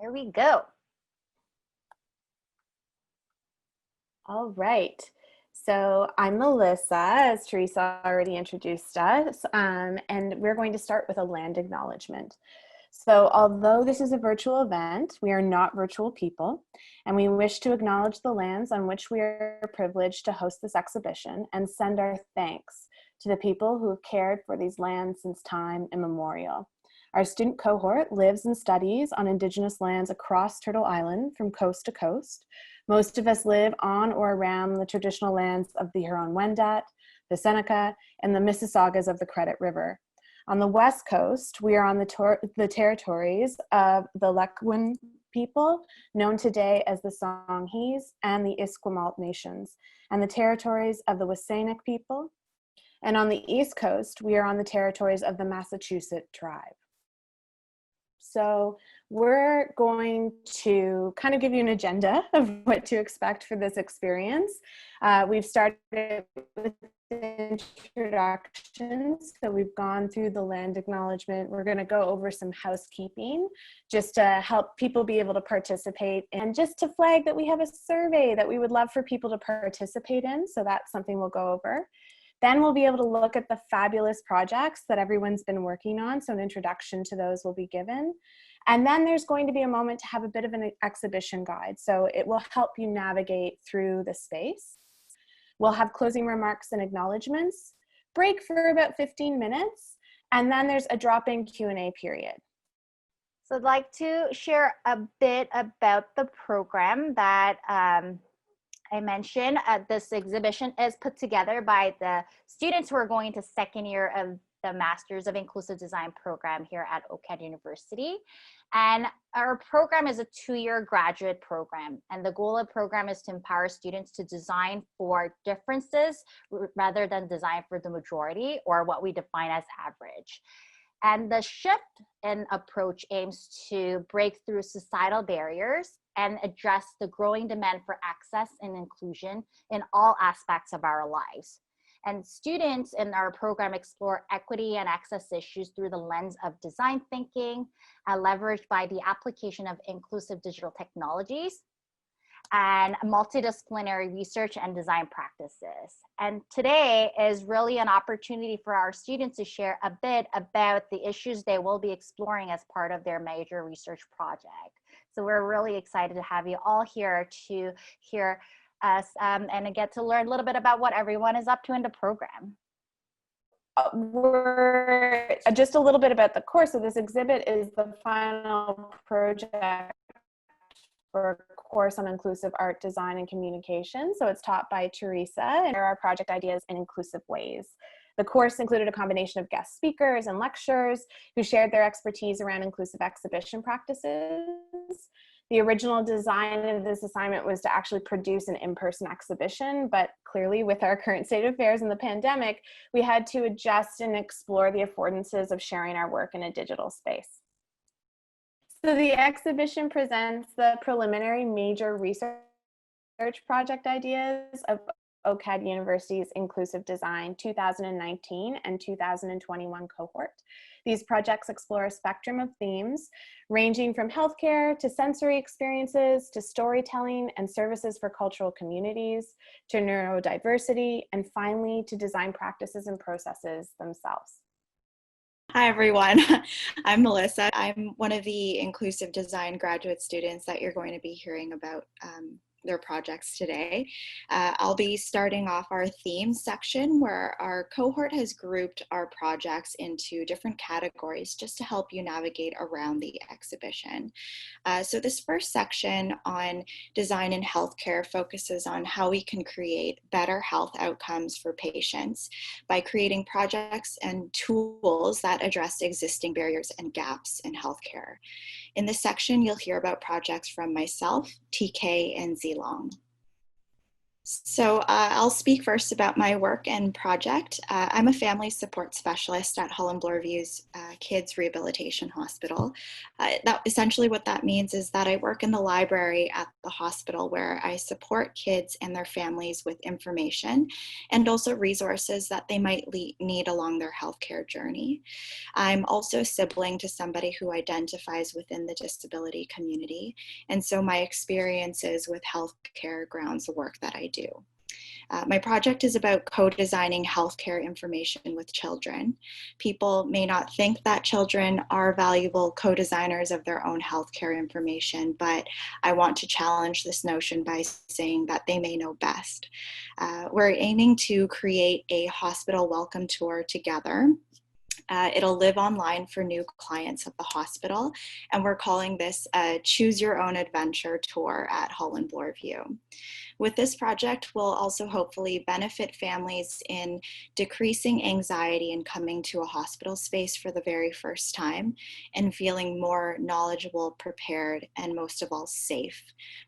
There we go. All right. So I'm Melissa, as Teresa already introduced us, and we're going to start with a land acknowledgement. So although this is a virtual event, we are not virtual people, and we wish to acknowledge the lands on which we are privileged to host this exhibition and send our thanks to the people who have cared for these lands since time immemorial. Our student cohort lives and studies on Indigenous lands across Turtle Island from coast to coast. Most of us live on or around the traditional lands of the Huron-Wendat, the Seneca, and the Mississaugas of the Credit River. On the west coast, we are on the territories of the Lekwin people, known today as the Songhees and the Esquimalt nations, and the territories of the Wasanic people. And on the east coast, we are on the territories of the Massachusetts tribe. So we're going to kind of give you an agenda of what to expect for this experience. We've started with introductions, so we've gone through the land acknowledgement. We're going to go over some housekeeping just to help people be able to participate, and just to flag that we have a survey that we would love for people to participate in, so that's something we'll go over. Then we'll be able to look at the fabulous projects that everyone's been working on, so an introduction to those will be given. And then there's going to be a moment to have a bit of an exhibition guide, so it will help you navigate through the space. We'll have closing remarks and acknowledgements, break for about 15 minutes, and then there's a drop-in Q&A period. So I'd like to share a bit about the program that I mentioned. This exhibition is put together by the students who are going to second year of the Masters of Inclusive Design program here at OCAD University. And our program is a 2-year graduate program. And the goal of the program is to empower students to design for differences rather than design for the majority, or what we define as average. And the shift in approach aims to break through societal barriers and address the growing demand for access and inclusion in all aspects of our lives. And students in our program explore equity and access issues through the lens of design thinking, leveraged by the application of inclusive digital technologies and multidisciplinary research and design practices. And today is really an opportunity for our students to share a bit about the issues they will be exploring as part of their major research project. So we're really excited to have you all here to hear us and get to learn a little bit about what everyone is up to in the program. We're just a little bit about the course. So this exhibit is the final project for a course on inclusive art, design, and communication. So it's taught by Teresa, and there are project ideas in inclusive ways. The course included a combination of guest speakers and lecturers who shared their expertise around inclusive exhibition practices. The original design of this assignment was to actually produce an in-person exhibition, but clearly with our current state of affairs in the pandemic, we had to adjust and explore the affordances of sharing our work in a digital space. So the exhibition presents the preliminary major research project ideas of OCAD University's Inclusive Design 2019 and 2021 cohort. These projects explore a spectrum of themes ranging from healthcare to sensory experiences to storytelling and services for cultural communities to neurodiversity, and finally to design practices and processes themselves. Hi, everyone. I'm Melissa. I'm one of the inclusive design graduate students that you're going to be hearing about their projects today. I'll be starting off our themes section, where our cohort has grouped our projects into different categories just to help you navigate around the exhibition. So this first section on design in healthcare focuses on how we can create better health outcomes for patients by creating projects and tools that address existing barriers and gaps in healthcare. In this section, you'll hear about projects from myself, TK, and Zilong. I'll speak first about my work and project. I'm a family support specialist at Hull and Bloorview's Kids Rehabilitation Hospital. Essentially what that means is that I work in the library at the hospital where I support kids and their families with information and also resources that they might need along their healthcare journey. I'm also a sibling to somebody who identifies within the disability community, and so my experiences with healthcare grounds the work that I do. My project is about co-designing healthcare information with children. People may not think that children are valuable co-designers of their own healthcare information, but I want to challenge this notion by saying that they may know best. We're aiming to create a hospital welcome tour together. It'll live online for new clients of the hospital, and we're calling this a Choose Your Own Adventure tour at Hull and Bloorview. With this project, we'll also hopefully benefit families in decreasing anxiety in coming to a hospital space for the very first time and feeling more knowledgeable, prepared, and most of all safe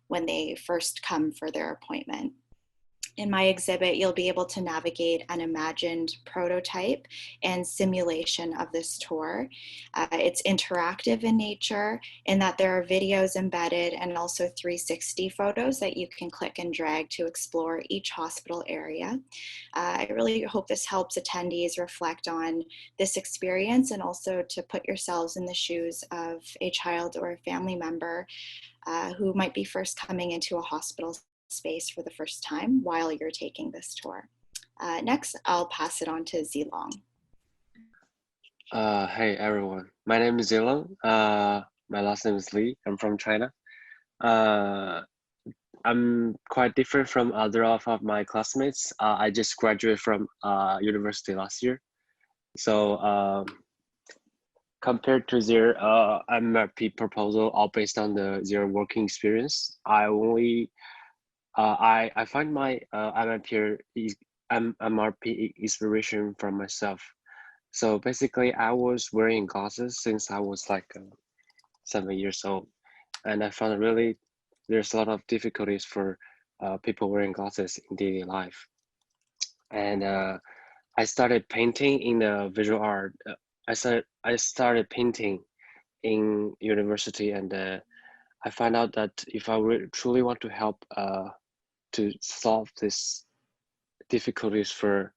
when they first come for their appointment. In my exhibit, you'll be able to navigate an imagined prototype and simulation of this tour. It's interactive in nature in that there are videos embedded and also 360 photos that you can click and drag to explore each hospital area. I really hope this helps attendees reflect on this experience and also to put yourselves in the shoes of a child or a family member who might be first coming into a hospital space for the first time while you're taking this tour. Next, I'll pass it on to Zilong. Hey everyone, my name is Zilong. My last name is Li. I'm from China. I'm quite different from other of my classmates. I just graduated from university last year. So compared to their MRP proposal, all based on their working experience, I find my MRP inspiration from myself. So basically, I was wearing glasses since I was like 7 years old, and I found really there's a lot of difficulties for people wearing glasses in daily life. And I started painting in the visual art. I started painting in university, and I found out that if I truly want to help to solve this difficulties for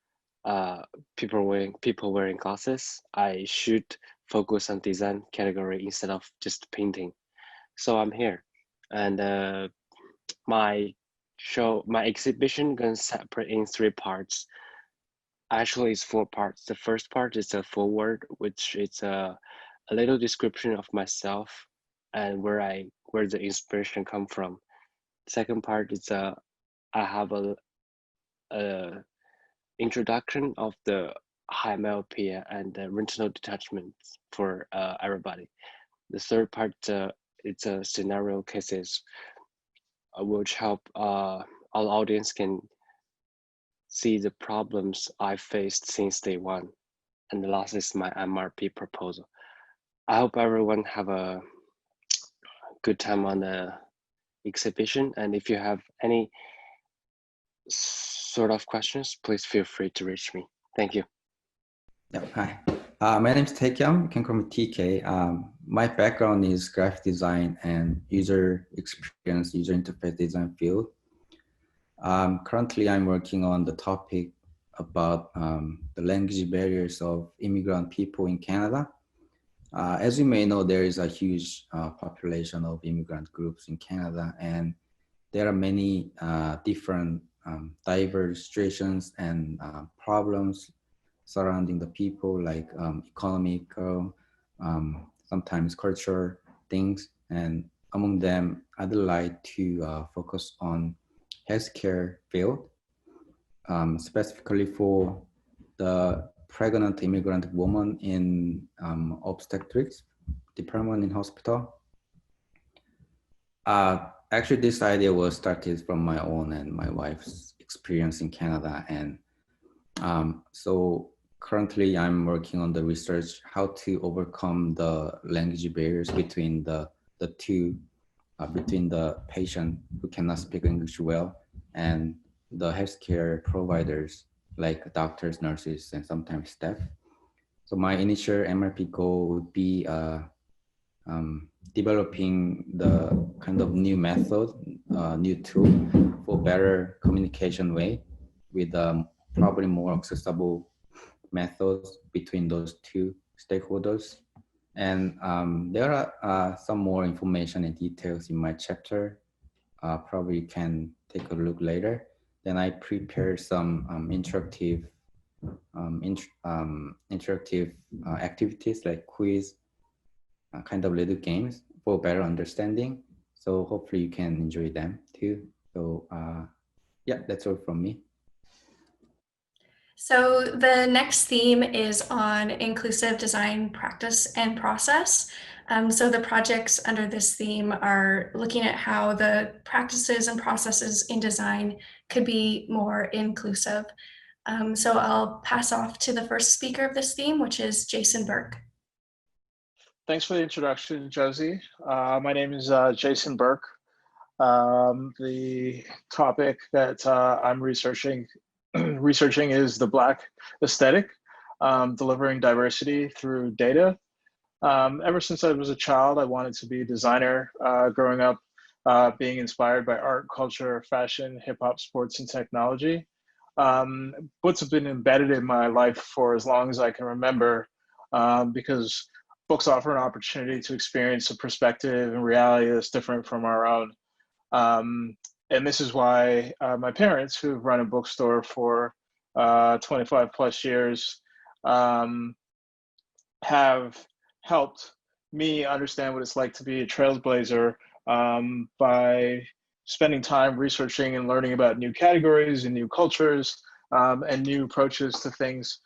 people wearing glasses, I should focus on design category instead of just painting. So I'm here, and my exhibition gonna separate in 3 parts. Actually, it's 4 parts. The first part is a foreword, which is a little description of myself and where the inspiration come from. Second part is I have a introduction of the high myopia and the retinal detachment for everybody. The third part it's a scenario cases which help all audience can see the problems I faced since day one. And the last is my MRP proposal. I hope everyone have a good time on the exhibition, and if you have any sort of questions, please feel free to reach me. Thank you. Yeah, hi. My name is Taekyung. You can call me TK. My background is graphic design and user experience, user interface design field. Currently, I'm working on the topic about the language barriers of immigrant people in Canada. As you may know, there is a huge population of immigrant groups in Canada, and there are many different diverse situations and problems surrounding the people, like economical, sometimes cultural things. And among them, I'd like to focus on healthcare field, specifically for the pregnant immigrant woman in obstetrics department in hospital. Actually, this idea was started from my own and my wife's experience in Canada. And so currently I'm working on the research, how to overcome the language barriers between the two, between the patient who cannot speak English well and the healthcare providers like doctors, nurses, and sometimes staff. So my initial MRP goal would be developing the kind of new method, new tool for better communication way with probably more accessible methods between those two stakeholders. And there are some more information and details in my chapter. Probably you can take a look later. Then I prepared some interactive activities like quiz, kind of little games for better understanding. So hopefully you can enjoy them too. So yeah, that's all from me. So the next theme is on inclusive design practice and process. So the projects under this theme are looking at how the practices and processes in design could be more inclusive. So I'll pass off to the first speaker of this theme, which is Jason Burke. Thanks for the introduction, Josie. My name is Jason Burke. The topic that I'm researching is the Black aesthetic, delivering diversity through data. Ever since I was a child, I wanted to be a designer. Growing up, being inspired by art, culture, fashion, hip hop, sports, and technology. Books have been embedded in my life for as long as I can remember, because books offer an opportunity to experience a perspective and reality that's different from our own. And this is why my parents, who've run a bookstore for 25 plus years, have helped me understand what it's like to be a trailblazer by spending time researching and learning about new categories and new cultures and new approaches to things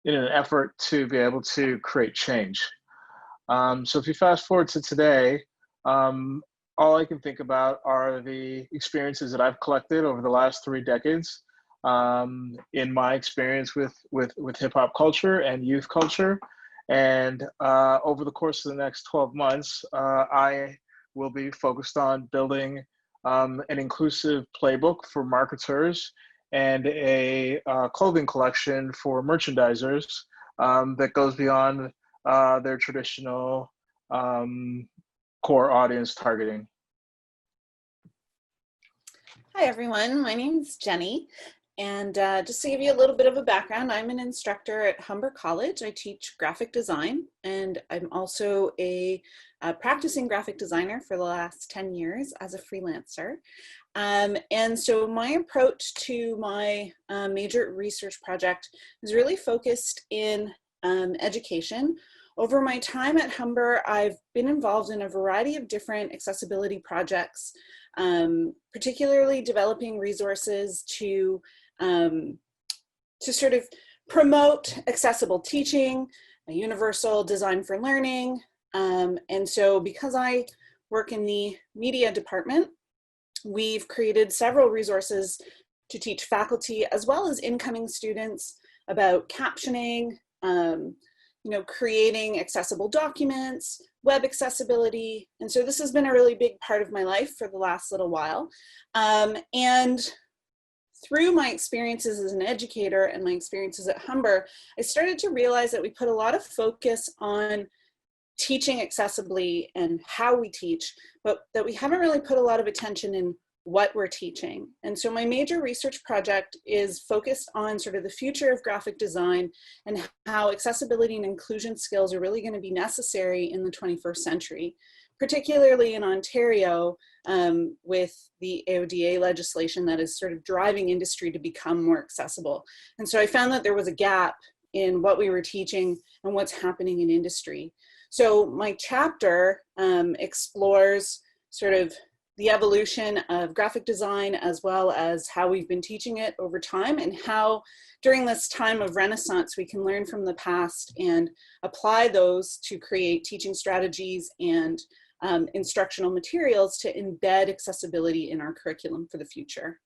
in an effort to be able to create change. So if you fast forward to today, all I can think about are the experiences that I've collected over the last 3 decades in my experience with hip hop culture and youth culture. And over the course of the next 12 months, I will be focused on building an inclusive playbook for marketers and a clothing collection for merchandisers that goes beyond their traditional core audience targeting. Hi everyone, my name is Jenny, and just to give you a little bit of a background, I'm an instructor at Humber College. I teach graphic design, and I'm also a practicing graphic designer for the last 10 years as a freelancer. And so my approach to my major research project is really focused in education. Over my time at Humber, I've been involved in a variety of different accessibility projects, particularly developing resources to sort of promote accessible teaching, a universal design for learning. And so because I work in the media department, we've created several resources to teach faculty as well as incoming students about captioning, creating accessible documents, web accessibility. And so this has been a really big part of my life for the last little while. And through my experiences as an educator and my experiences at Humber, I started to realize that we put a lot of focus on teaching accessibly and how we teach, but that we haven't really put a lot of attention in what we're teaching. And so my major research project is focused on sort of the future of graphic design and how accessibility and inclusion skills are really going to be necessary in the 21st century, particularly in Ontario with the AODA legislation that is sort of driving industry to become more accessible. And so I found that there was a gap in what we were teaching and what's happening in industry. So my chapter explores sort of the evolution of graphic design as well as how we've been teaching it over time and how during this time of Renaissance we can learn from the past and apply those to create teaching strategies and instructional materials to embed accessibility in our curriculum for the future.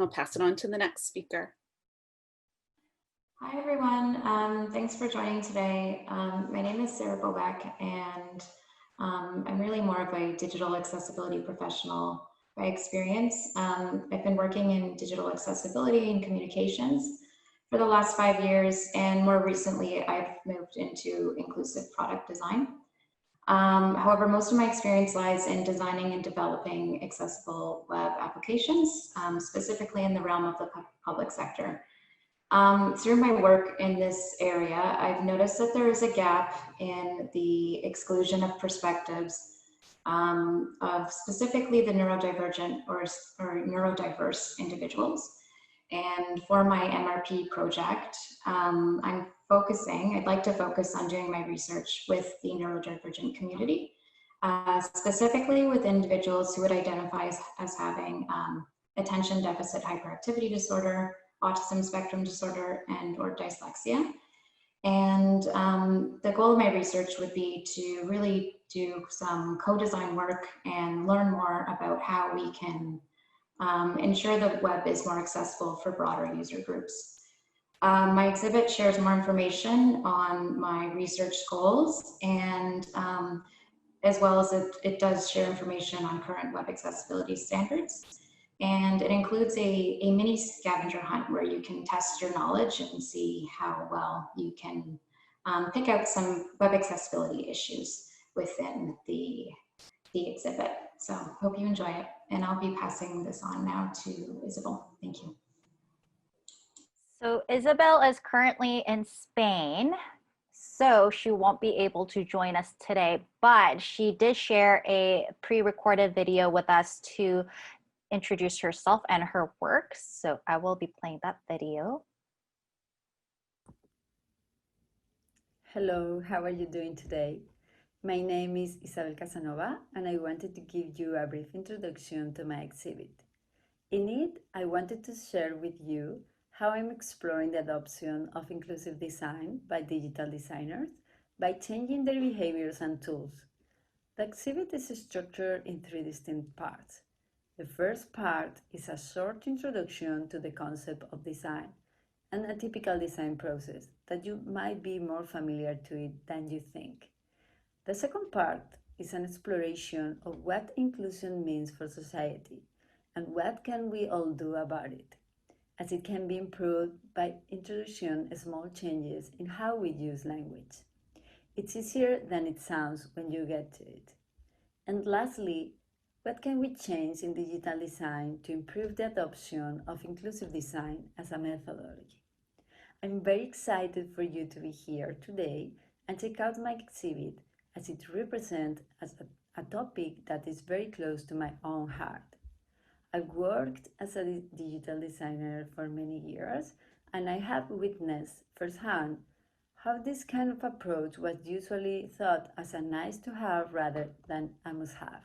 I'll pass it on to the next speaker. Hi everyone, thanks for joining today. My name is Sarah Bobek, and I'm really more of a digital accessibility professional by experience. I've been working in digital accessibility and communications for the last 5 years, and more recently I've moved into inclusive product design. However, most of my experience lies in designing and developing accessible web applications, specifically in the realm of the public sector. Through my work in this area, I've noticed that there is a gap in the exclusion of perspectives of specifically the neurodivergent or neurodiverse individuals. And for my MRP project, I'd like to focus on doing my research with the neurodivergent community, specifically with individuals who would identify as having attention deficit hyperactivity disorder, autism spectrum disorder, and or dyslexia. And the goal of my research would be to really do some co-design work and learn more about how we can ensure the web is more accessible for broader user groups. My exhibit shares more information on my research goals, and as well as it does share information on current web accessibility standards. And it includes a mini scavenger hunt where you can test your knowledge and see how well you can pick out some web accessibility issues within the exhibit. So hope you enjoy it. And I'll be passing this on now to Isabel. Thank you. So Isabel is currently in Spain, so she won't be able to join us today, but she did share a pre-recorded video with us to introduce herself and her work. So I will be playing that video. Hello, how are you doing today? My name is Isabel Casanova, and I wanted to give you a brief introduction to my exhibit. In it, I wanted to share with you how I'm exploring the adoption of inclusive design by digital designers by changing their behaviors and tools. The exhibit is structured in 3 distinct parts. The first part is a short introduction to the concept of design and a typical design process that you might be more familiar to it than you think. The second part is an exploration of what inclusion means for society and what can we all do about it, as it can be improved by introducing small changes in how we use language. It's easier than it sounds when you get to it. And lastly, what can we change in digital design to improve the adoption of inclusive design as a methodology? I'm very excited for you to be here today and check out my exhibit, as it represents a topic that is very close to my own heart. I've worked as a digital designer for many years, and I have witnessed firsthand how this kind of approach was usually thought as a nice to have rather than a must have.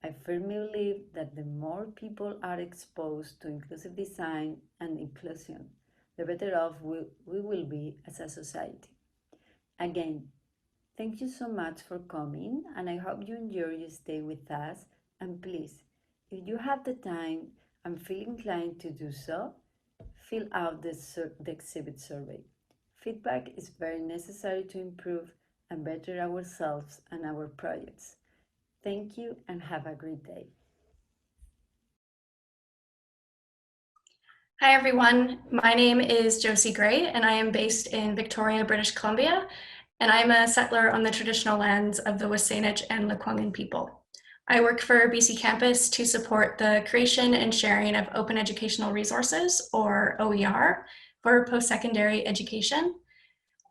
I firmly believe that the more people are exposed to inclusive design and inclusion, the better off we will be as a society. Again, thank you so much for coming, and I hope you enjoy your stay with us. And please, if you have the time and feel inclined to do so, fill out the exhibit survey. Feedback is very necessary to improve and better ourselves and our projects. Thank you and have a great day. Hi everyone, my name is Josie Gray and I am based in Victoria, British Columbia, and I'm a settler on the traditional lands of the Wasanich and Lekwungen people. I work for BC Campus to support the creation and sharing of open educational resources, or OER, for post-secondary education.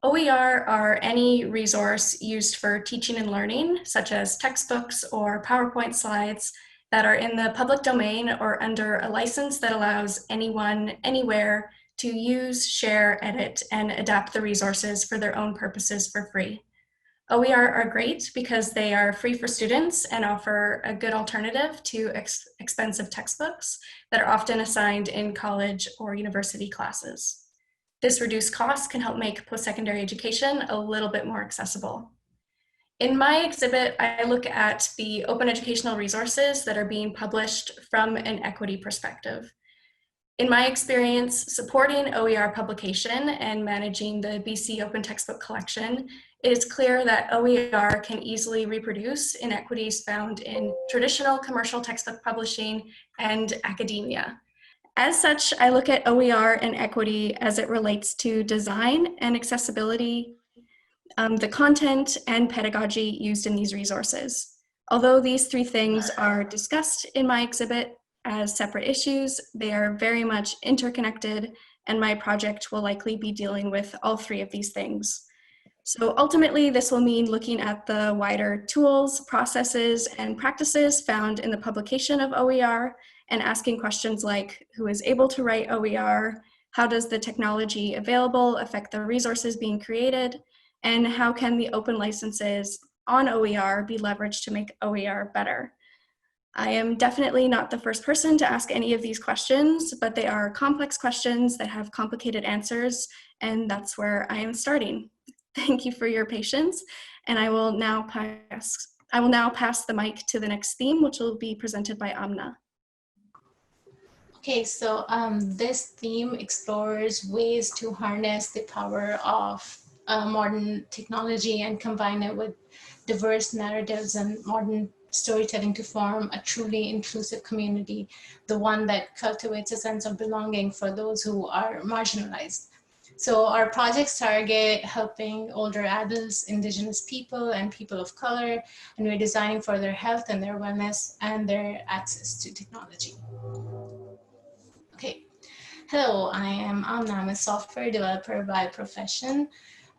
OER are any resource used for teaching and learning, such as textbooks or PowerPoint slides that are in the public domain or under a license that allows anyone, anywhere, to use, share, edit, and adapt the resources for their own purposes for free. OER are great because they are free for students and offer a good alternative to expensive textbooks that are often assigned in college or university classes. This reduced cost can help make post-secondary education a little bit more accessible. In my exhibit, I look at the open educational resources that are being published from an equity perspective. In my experience, supporting OER publication and managing the BC Open Textbook Collection it is clear that OER can easily reproduce inequities found in traditional commercial textbook publishing and academia. As such, I look at OER and equity as it relates to design and accessibility, the content and pedagogy used in these resources. Although these three things are discussed in my exhibit as separate issues, they are very much interconnected, and my project will likely be dealing with all three of these things. So ultimately, this will mean looking at the wider tools, processes, and practices found in the publication of OER and asking questions like, who is able to write OER? How does the technology available affect the resources being created? And how can the open licenses on OER be leveraged to make OER better? I am definitely not the first person to ask any of these questions, but they are complex questions that have complicated answers, and that's where I am starting. Thank you for your patience, and I will now pass the mic to the next theme, which will be presented by Amna. Okay, so this theme explores ways to harness the power of modern technology and combine it with diverse narratives and modern storytelling to form a truly inclusive community, the one that cultivates a sense of belonging for those who are marginalized. So our projects target helping older adults, Indigenous people, and people of color, and we're designing for their health and their wellness and their access to technology. Okay, hello, I am Amna. I'm a software developer by profession.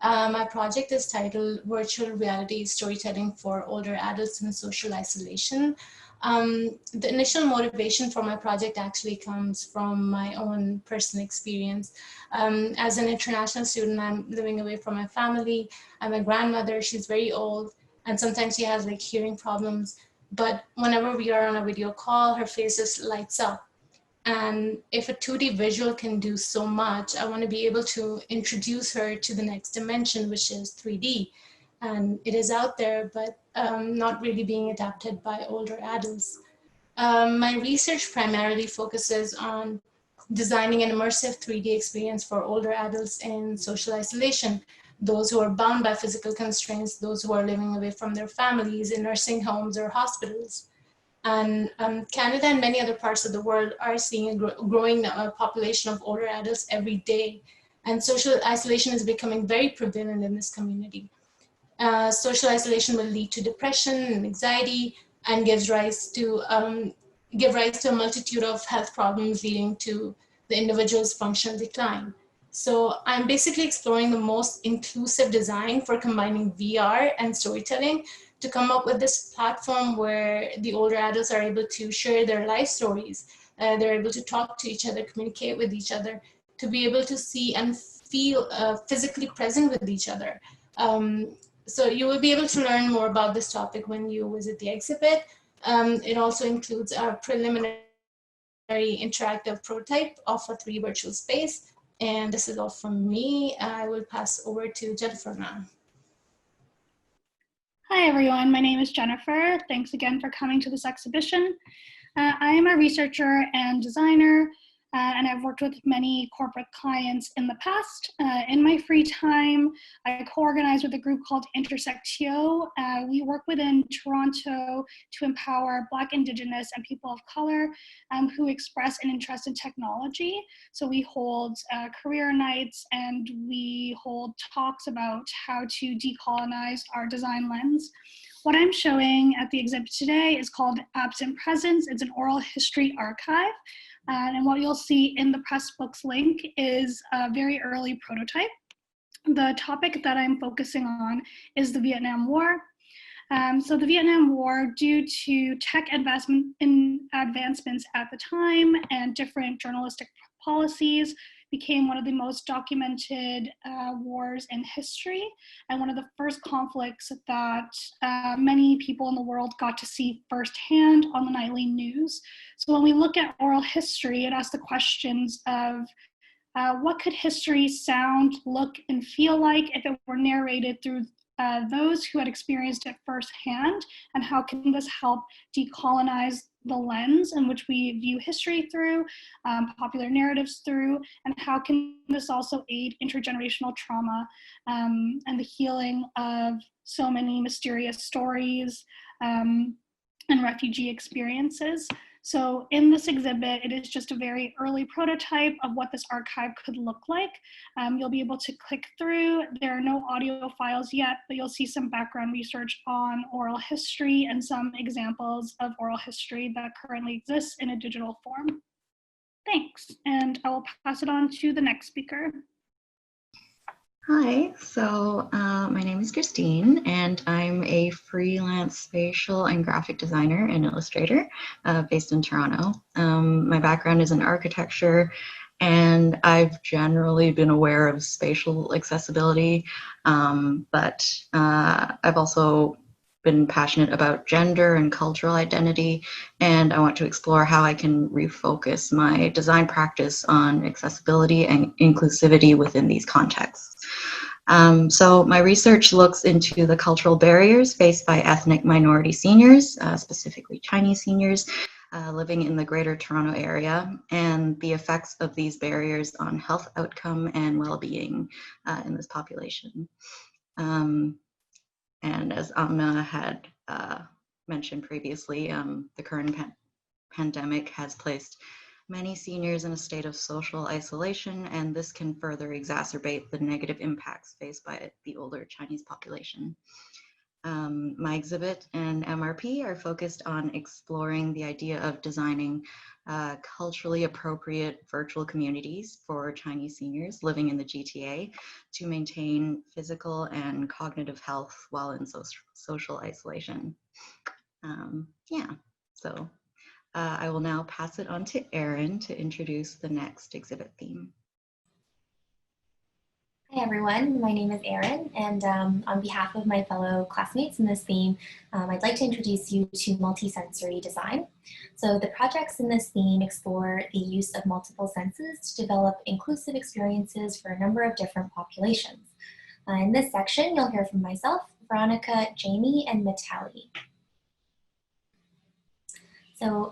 My project is titled Virtual Reality Storytelling for Older Adults in Social Isolation. The initial motivation for my project actually comes from my own personal experience. As an international student, I'm living away from my family. I'm a grandmother, she's very old, and sometimes she has like hearing problems. But whenever we are on a video call, her face just lights up. And if a 2D visual can do so much, I want to be able to introduce her to the next dimension, which is 3D. And it is out there, but not really being adapted by older adults. My research primarily focuses on designing an immersive 3D experience for older adults in social isolation, those who are bound by physical constraints, those who are living away from their families in nursing homes or hospitals. And Canada and many other parts of the world are seeing a growing population of older adults every day. And social isolation is becoming very prevalent in this community. Social isolation will lead to depression and anxiety and give rise to a multitude of health problems leading to the individual's functional decline. So I'm basically exploring the most inclusive design for combining VR and storytelling to come up with this platform where the older adults are able to share their life stories. They're able to talk to each other, communicate with each other, to be able to see and feel physically present with each other. So you will be able to learn more about this topic when you visit the exhibit. It also includes a preliminary interactive prototype of a 3D virtual space. And this is all from me. I will pass over to Jennifer now. Hi everyone, my name is Jennifer. Thanks again for coming to this exhibition. I am a researcher and designer, and I've worked with many corporate clients in the past. In my free time, I co-organize with a group called Intersectio. We work within Toronto to empower Black, Indigenous, and people of color who express an interest in technology. So we hold career nights and we hold talks about how to decolonize our design lens. What I'm showing at the exhibit today is called Absent Presence. It's an oral history archive. And what you'll see in the Pressbooks link is a very early prototype. The topic that I'm focusing on is the Vietnam War. So the Vietnam War, due to tech advancements at the time and different journalistic policies, became one of the most documented wars in history and one of the first conflicts that many people in the world got to see firsthand on the nightly news. So when we look at oral history, it asks the questions of what could history sound, look, and feel like if it were narrated through those who had experienced it firsthand, and how can this help decolonize the lens in which we view history through, popular narratives through, and how can this also aid intergenerational trauma and the healing of so many mysterious stories and refugee experiences. So in this exhibit, it is just a very early prototype of what this archive could look like. You'll be able to click through. There are no audio files yet, but you'll see some background research on oral history and some examples of oral history that currently exists in a digital form. Thanks, and I will pass it on to the next speaker. Hi, so my name is Christine, and I'm a freelance spatial and graphic designer and illustrator based in Toronto. My background is in architecture, and I've generally been aware of spatial accessibility, but I've also been passionate about gender and cultural identity, and I want to explore how I can refocus my design practice on accessibility and inclusivity within these contexts. So my research looks into the cultural barriers faced by ethnic minority seniors, specifically Chinese seniors, living in the Greater Toronto Area, and the effects of these barriers on health outcome and well-being in this population. And as Amna had mentioned previously, the current pandemic has placed many seniors in a state of social isolation, and this can further exacerbate the negative impacts faced by the older Chinese population. My exhibit and MRP are focused on exploring the idea of designing culturally appropriate virtual communities for Chinese seniors living in the GTA to maintain physical and cognitive health while in social isolation. So I will now pass it on to Erin to introduce the next exhibit theme. Hi everyone, my name is Erin, and on behalf of my fellow classmates in this theme, I'd like to introduce you to multisensory design. So the projects in this theme explore the use of multiple senses to develop inclusive experiences for a number of different populations. In this section, you'll hear from myself, Veronica, Jamie, and Mitali. So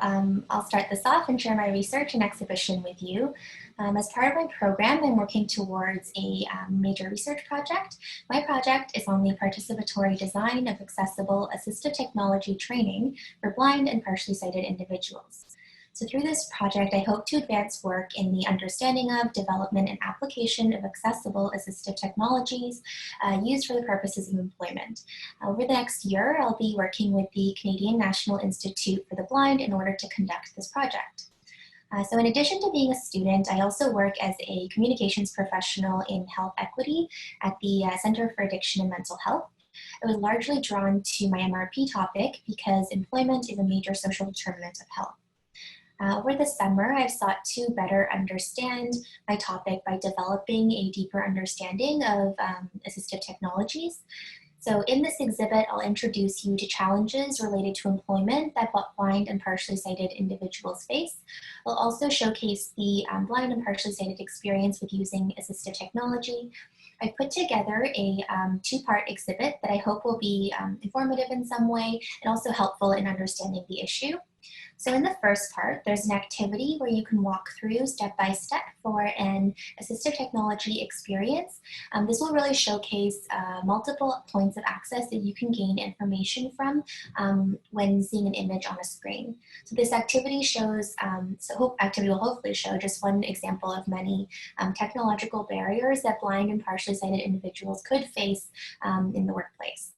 I'll start this off and share my research and exhibition with you. As part of my program, I'm working towards a major research project. My project is on the participatory design of accessible assistive technology training for blind and partially sighted individuals. So through this project, I hope to advance work in the understanding of, development, and application of accessible assistive technologies used for the purposes of employment. Over the next year, I'll be working with the Canadian National Institute for the Blind in order to conduct this project. So in addition to being a student, I also work as a communications professional in health equity at the Center for Addiction and Mental Health. I was largely drawn to my MRP topic because employment is a major social determinant of health. Over the summer, I've sought to better understand my topic by developing a deeper understanding of assistive technologies. So in this exhibit, I'll introduce you to challenges related to employment that blind and partially sighted individuals face. We'll also showcase the blind and partially sighted experience with using assistive technology. I've put together a two-part exhibit that I hope will be informative in some way and also helpful in understanding the issue. So in the first part, there's an activity where you can walk through step by step for an assistive technology experience. This will really showcase multiple points of access that you can gain information from when seeing an image on a screen. So this activity shows, activity will hopefully show just one example of many technological barriers that blind and partially sighted individuals could face in the workplace.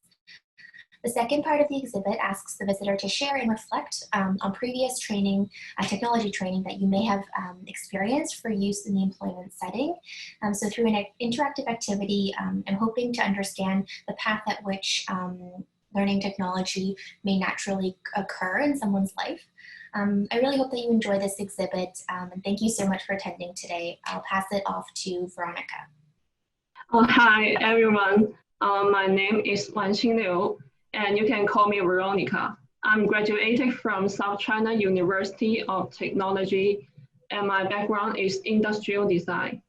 The second part of the exhibit asks the visitor to share and reflect on previous training, technology training that you may have experienced for use in the employment setting. So through an interactive activity, I'm hoping to understand the path at which learning technology may naturally occur in someone's life. I really hope that you enjoy this exhibit, and thank you so much for attending today. I'll pass it off to Veronica. Hi, everyone. My name is Wanxing Liu, and you can call me Veronica. I'm graduated from South China University of Technology, and my background is industrial design.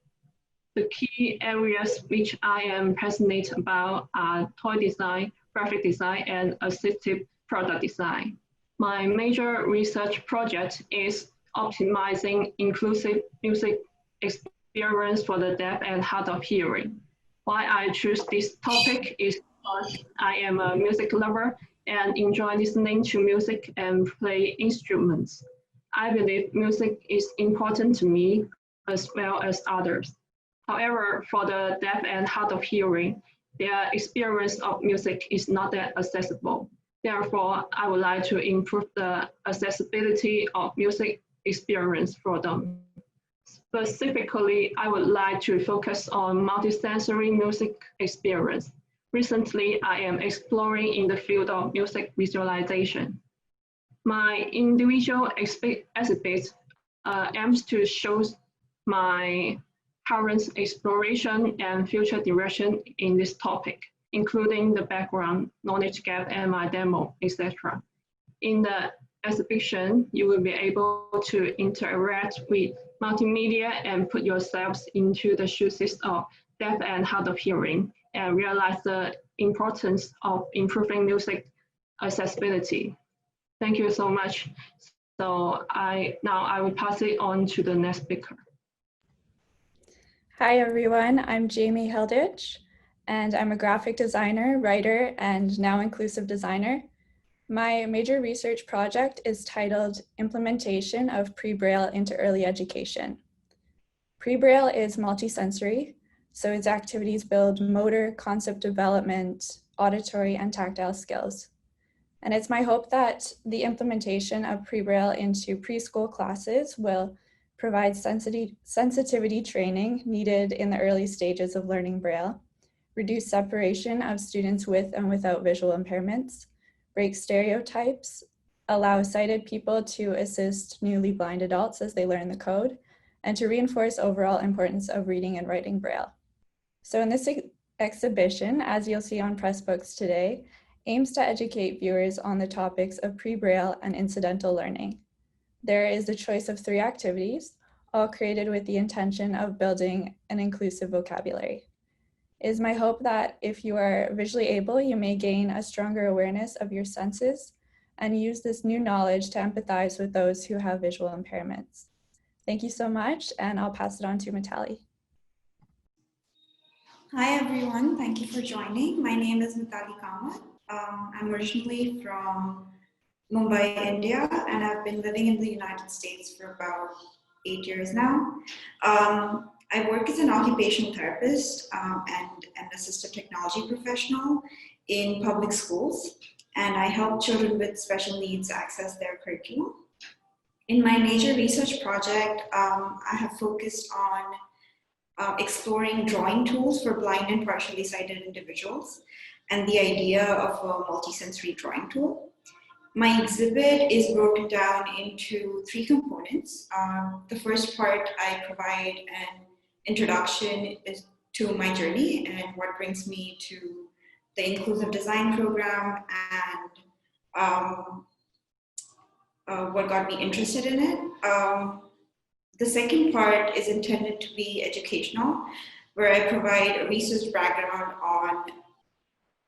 The key areas which I am passionate about are toy design, graphic design, and assistive product design. My major research project is optimizing inclusive music experience for the deaf and hard of hearing. Why I choose this topic is because I am a music lover and enjoy listening to music and play instruments. I believe music is important to me as well as others. However, for the deaf and hard of hearing, their experience of music is not that accessible. Therefore, I would like to improve the accessibility of music experience for them. Specifically, I would like to focus on multisensory music experience. Recently, I am exploring in the field of music visualization. My individual exhibit aims to show my current exploration and future direction in this topic, including the background, knowledge gap, and my demo, etc. In the exhibition, you will be able to interact with multimedia and put yourselves into the shoes of deaf and hard of hearing and realize the importance of improving music accessibility. Thank you so much. So now I will pass it on to the next speaker. Hi everyone, I'm Jamie Hilditch, and I'm a graphic designer, writer, and now inclusive designer. My major research project is titled Implementation of Pre-Braille into Early Education. Pre-Braille is multisensory, so its activities build motor, concept development, auditory, and tactile skills. And it's my hope that the implementation of Pre-Braille into preschool classes will provide sensitivity training needed in the early stages of learning Braille, reduce separation of students with and without visual impairments, break stereotypes, allow sighted people to assist newly blind adults as they learn the code, and to reinforce overall importance of reading and writing Braille. So in this exhibition, as you'll see on Pressbooks today, aims to educate viewers on the topics of pre-Braille and incidental learning. There is a choice of 3 activities, all created with the intention of building an inclusive vocabulary. It is my hope that if you are visually able, you may gain a stronger awareness of your senses and use this new knowledge to empathize with those who have visual impairments. Thank you so much, and I'll pass it on to Mitali. Hi everyone, thank you for joining. My name is Mitali Kamat. I'm originally from Mumbai, India, and I've been living in the United States for about 8 years now. I work as an occupational therapist and an assistive technology professional in public schools, and I help children with special needs access their curriculum. In my major research project, I have focused on exploring drawing tools for blind and partially sighted individuals and the idea of a multisensory drawing tool. My exhibit is broken down into 3 components. The first part, I provide an introduction to my journey and what brings me to the inclusive design program and what got me interested in it. The second part is intended to be educational, where I provide a research background on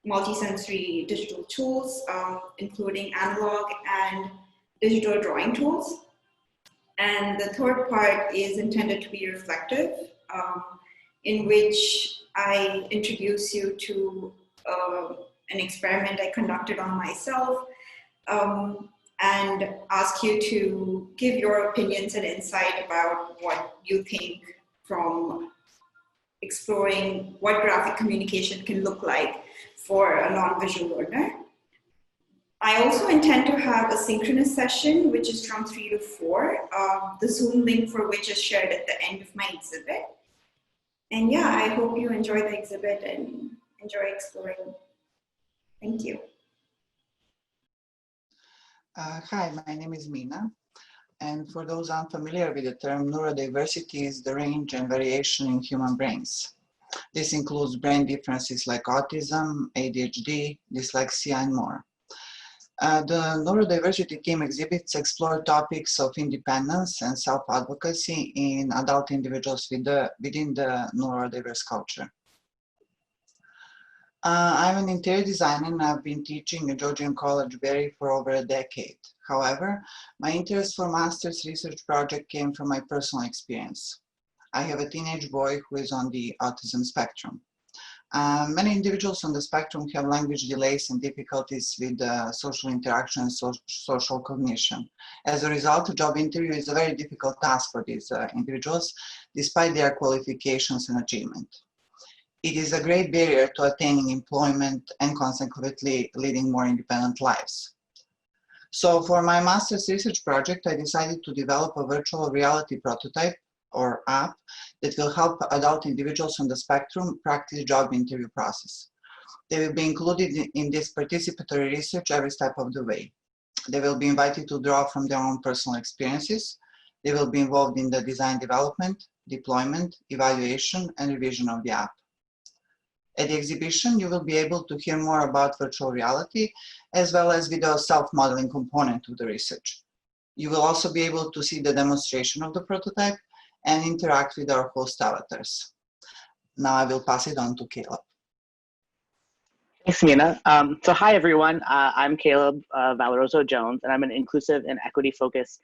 multisensory digital tools, including analog and digital drawing tools. And the third part is intended to be reflective, in which I introduce you to an experiment I conducted on myself, and ask you to give your opinions and insight about what you think from exploring what graphic communication can look like for a non-visual learner. I also intend to have a synchronous session, which is from 3 to 4, the Zoom link for which is shared at the end of my exhibit. And yeah, I hope you enjoy the exhibit and enjoy exploring. Thank you. Hi, my name is Mina. And for those unfamiliar with the term, neurodiversity is the range and variation in human brains. This includes brain differences like autism, ADHD, dyslexia, and more. The neurodiversity team exhibits explore topics of independence and self-advocacy in adult individuals within the neurodiverse culture. I'm an interior designer and I've been teaching at Georgian College Barry for over a decade. However, my interest for master's research project came from my personal experience. I have a teenage boy who is on the autism spectrum. Many individuals on the spectrum have language delays and difficulties with social interaction and social cognition. As a result, a job interview is a very difficult task for these individuals, despite their qualifications and achievement. It is a great barrier to attaining employment and consequently leading more independent lives. So for my master's research project, I decided to develop a virtual reality prototype or app that will help adult individuals on the spectrum practice job interview process. They will be included in this participatory research every step of the way. They will be invited to draw from their own personal experiences. They will be involved in the design development, deployment, evaluation, and revision of the app. At the exhibition, you will be able to hear more about virtual reality, as well as video self-modeling component of the research. You will also be able to see the demonstration of the prototype and interact with our host avatars. Now I will pass it on to Caleb. Thanks, Mina. So hi, everyone. I'm Caleb Valoroso-Jones, and I'm an inclusive and equity-focused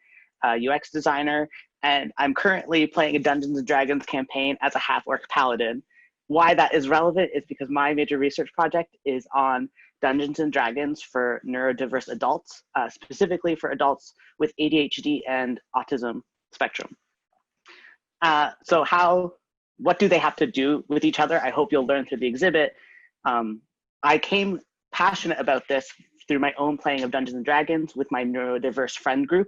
UX designer, and I'm currently playing a Dungeons & Dragons campaign as a half-orc paladin. Why that is relevant is because my major research project is on Dungeons & Dragons for neurodiverse adults, specifically for adults with ADHD and autism spectrum. So what do they have to do with each other? I hope you'll learn through the exhibit. I came passionate about this through my own playing of Dungeons & Dragons with my neurodiverse friend group.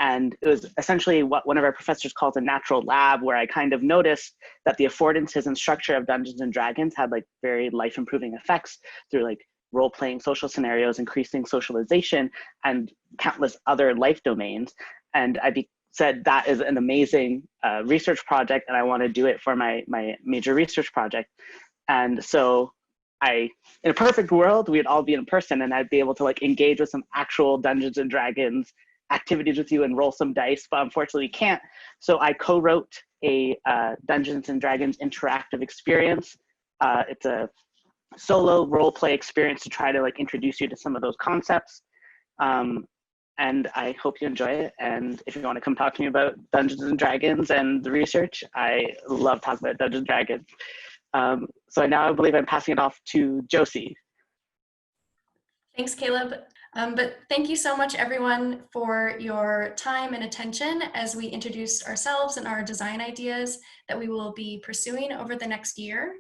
And it was essentially what one of our professors calls a natural lab, where I kind of noticed that the affordances and structure of Dungeons & Dragons had like very life-improving effects through like role-playing social scenarios, increasing socialization, and countless other life domains. And I said that is an amazing research project, and I want to do it for my major research project. And so in a perfect world, we'd all be in person and I'd be able to like engage with some actual Dungeons & Dragons activities with you and roll some dice, but unfortunately can't. So I co-wrote a Dungeons & Dragons interactive experience. It's a solo role play experience to try to like introduce you to some of those concepts. And I hope you enjoy it. And if you want to come talk to me about Dungeons & Dragons and the research, I love talking about Dungeons & Dragons. So now I believe I'm passing it off to Josie. Thanks, Caleb. But thank you so much, everyone, for your time and attention as we introduced ourselves and our design ideas that we will be pursuing over the next year.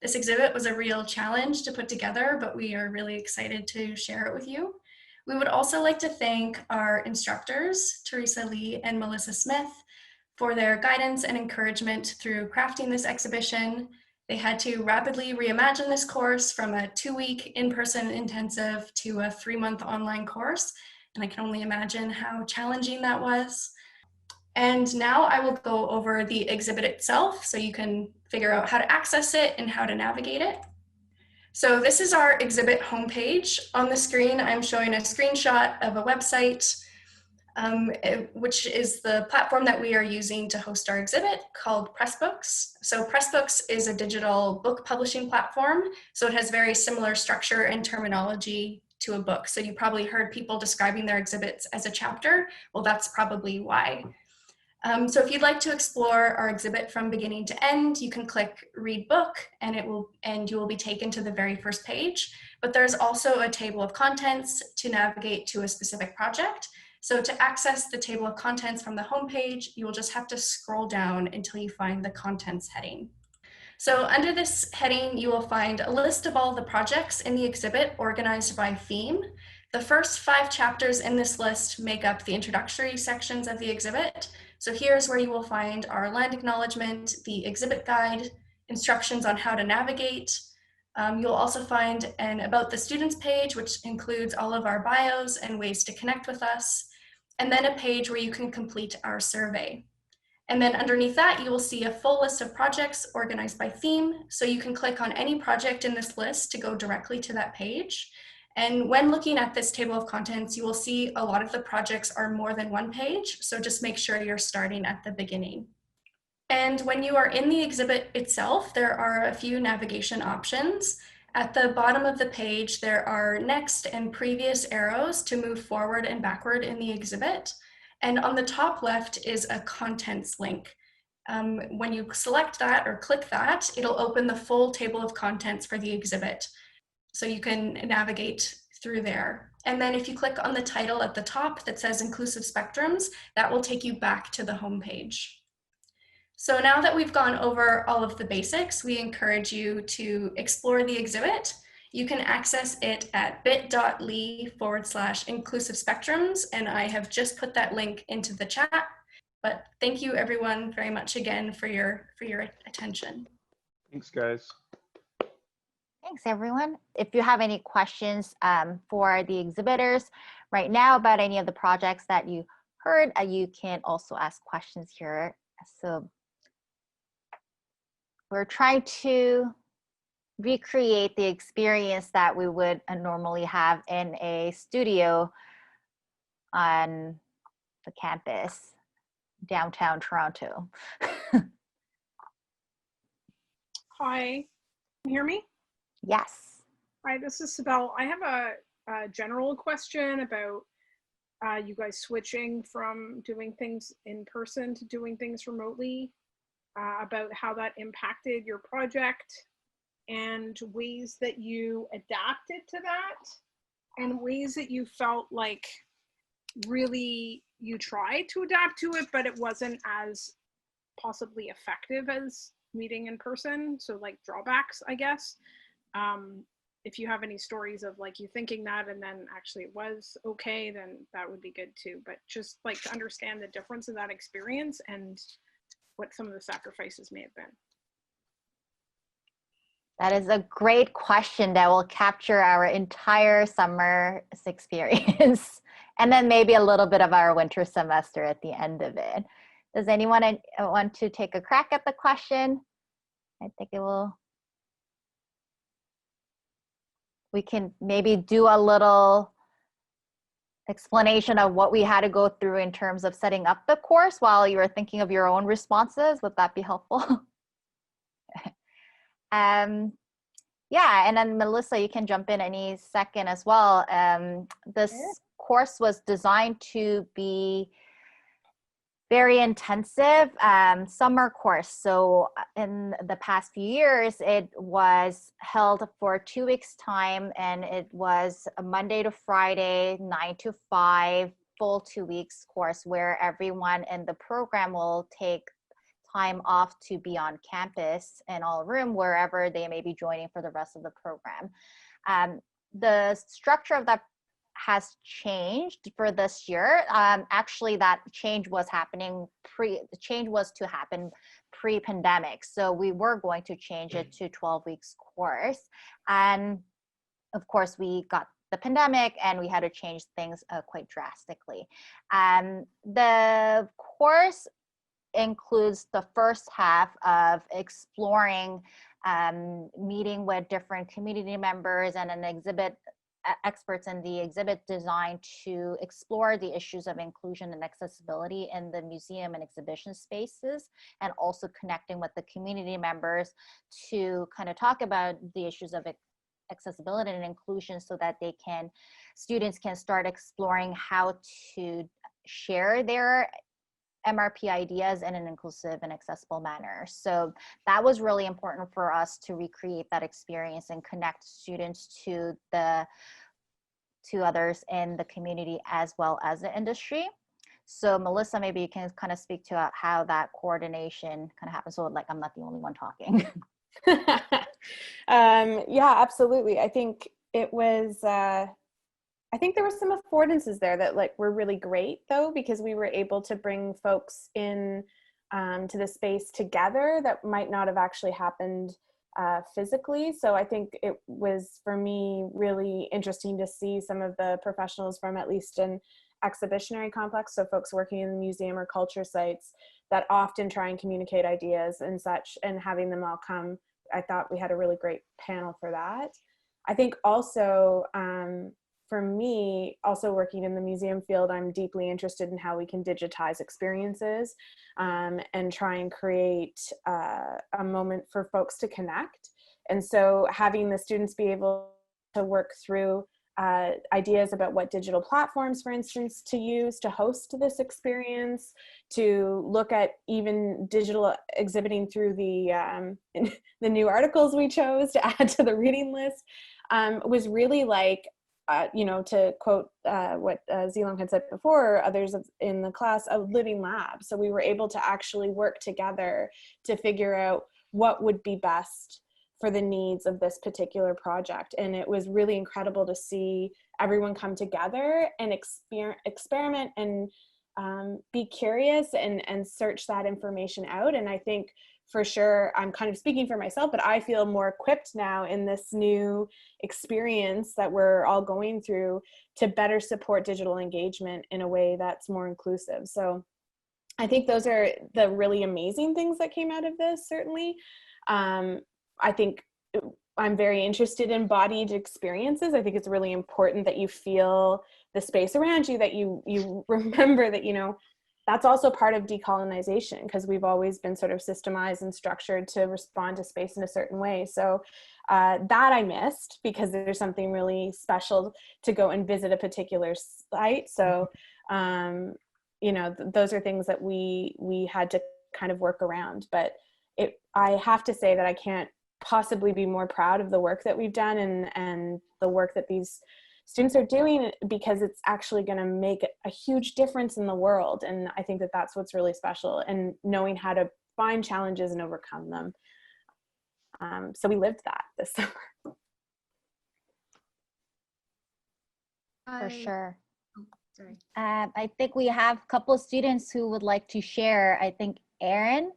This exhibit was a real challenge to put together, but we are really excited to share it with you. We would also like to thank our instructors, Teresa Lee and Melissa Smith, for their guidance and encouragement through crafting this exhibition. They had to rapidly reimagine this course from a 2-week in-person intensive to a 3-month online course, and I can only imagine how challenging that was. And now I will go over the exhibit itself so you can figure out how to access it and how to navigate it. So this is our exhibit homepage. On the screen, I'm showing a screenshot of a website, which is the platform that we are using to host our exhibit, called Pressbooks. So Pressbooks is a digital book publishing platform, so it has very similar structure and terminology to a book. So you probably heard people describing their exhibits as a chapter. Well, that's probably why. So if you'd like to explore our exhibit from beginning to end, you can click Read Book, and you will be taken to the very first page. But there's also a table of contents to navigate to a specific project. So to access the table of contents from the homepage, you will just have to scroll down until you find the contents heading. So under this heading, you will find a list of all the projects in the exhibit organized by theme. The first 5 chapters in this list make up the introductory sections of the exhibit. So here's where you will find our land acknowledgement, the exhibit guide, instructions on how to navigate. You'll also find an About the Students page, which includes all of our bios and ways to connect with us, and then a page where you can complete our survey. And then underneath that, you will see a full list of projects organized by theme, so you can click on any project in this list to go directly to that page. And when looking at this table of contents, you will see a lot of the projects are more than 1 page, so just make sure you're starting at the beginning. And when you are in the exhibit itself, there are a few navigation options. At the bottom of the page, there are next and previous arrows to move forward and backward in the exhibit. And on the top left is a contents link. When you select that or click that, it'll open the full table of contents for the exhibit. So you can navigate through there. And then if you click on the title at the top that says Inclusive Spectrums, that will take you back to the home page. So now that we've gone over all of the basics, we encourage you to explore the exhibit. You can access it at bit.ly/inclusive spectrums, and I have just put that link into the chat. But thank you everyone very much again for your attention. Thanks, guys. Thanks, everyone. If you have any questions for the exhibitors right now about any of the projects that you heard, you can also ask questions here. So we're trying to recreate the experience that we would normally have in a studio on the campus, downtown Toronto. Hi, can you hear me? Yes. Hi, this is Sibel. I have a general question about you guys switching from doing things in person to doing things remotely, about how that impacted your project and ways that you adapted to that and ways that you felt like really you tried to adapt to it, but it wasn't as possibly effective as meeting in person. So like drawbacks, I guess. If you have any stories of like you thinking that and then actually it was okay, then that would be good too. But just like to understand the difference in that experience and what some of the sacrifices may have been. That is a great question that will capture our entire summer's experience and then maybe a little bit of our winter semester at the end of it. Does anyone want to take a crack at the question? I think it will. We can maybe do a little explanation of what we had to go through in terms of setting up the course while you were thinking of your own responses. Would that be helpful? Yeah, and then Melissa, you can jump in any second as well. This course was designed to be very intensive summer course. So in the past few years, it was held for 2 weeks time, and it was a Monday to Friday, 9 to 5, full 2 weeks course where everyone in the program will take time off to be on campus in all room wherever they may be joining for the rest of the program. The structure of that has changed for this year. Actually, that change was happening to happen pre-pandemic. So we were going to change it to 12 weeks course. And of course, we got the pandemic and we had to change things quite drastically. The course includes the first half of exploring, meeting with different community members and an exhibit experts in the exhibit design to explore the issues of inclusion and accessibility in the museum and exhibition spaces, and also connecting with the community members to kind of talk about the issues of accessibility and inclusion so that students can start exploring how to share their MRP ideas in an inclusive and accessible manner. So that was really important for us to recreate that experience and connect students to others in the community as well as the industry. So Melissa, maybe you can kind of speak to how that coordination kind of happens. So like I'm not the only one talking. Yeah, absolutely. I think it was, I think there were some affordances there that like were really great though, because we were able to bring folks in to the space together that might not have actually happened physically. So I think it was for me really interesting to see some of the professionals from at least an exhibitionary complex, so folks working in the museum or culture sites that often try and communicate ideas and such, and having them all come. I thought we had a really great panel for that. I think also for me, also working in the museum field, I'm deeply interested in how we can digitize experiences and try and create a moment for folks to connect And so having the students be able to work through ideas about what digital platforms, for instance, to use to host this experience, to look at even digital exhibiting through the new articles we chose to add to the reading list, was really like, you know, to quote what Zilong had said before, or others in the class, a living lab. So we were able to actually work together to figure out what would be best for the needs of this particular project. And it was really incredible to see everyone come together and experiment and be curious and search that information out. And I think for sure, I'm kind of speaking for myself, but I feel more equipped now in this new experience that we're all going through to better support digital engagement in a way that's more inclusive. So I think those are the really amazing things that came out of this, certainly. I think I'm very interested in embodied experiences. I think it's really important that you feel the space around you, that you remember that, you know, that's also part of decolonization, because we've always been sort of systemized and structured to respond to space in a certain way. So that I missed, because there's something really special to go and visit a particular site. So, you know, those are things that we had to kind of work around. But I have to say that I can't possibly be more proud of the work that we've done and the work that these students are doing, because it's actually going to make a huge difference in the world. And I think that that's what's really special, and knowing how to find challenges and overcome them. So we lived that this summer. For sure. Oh, sorry. I think we have a couple of students who would like to share. I think Erin,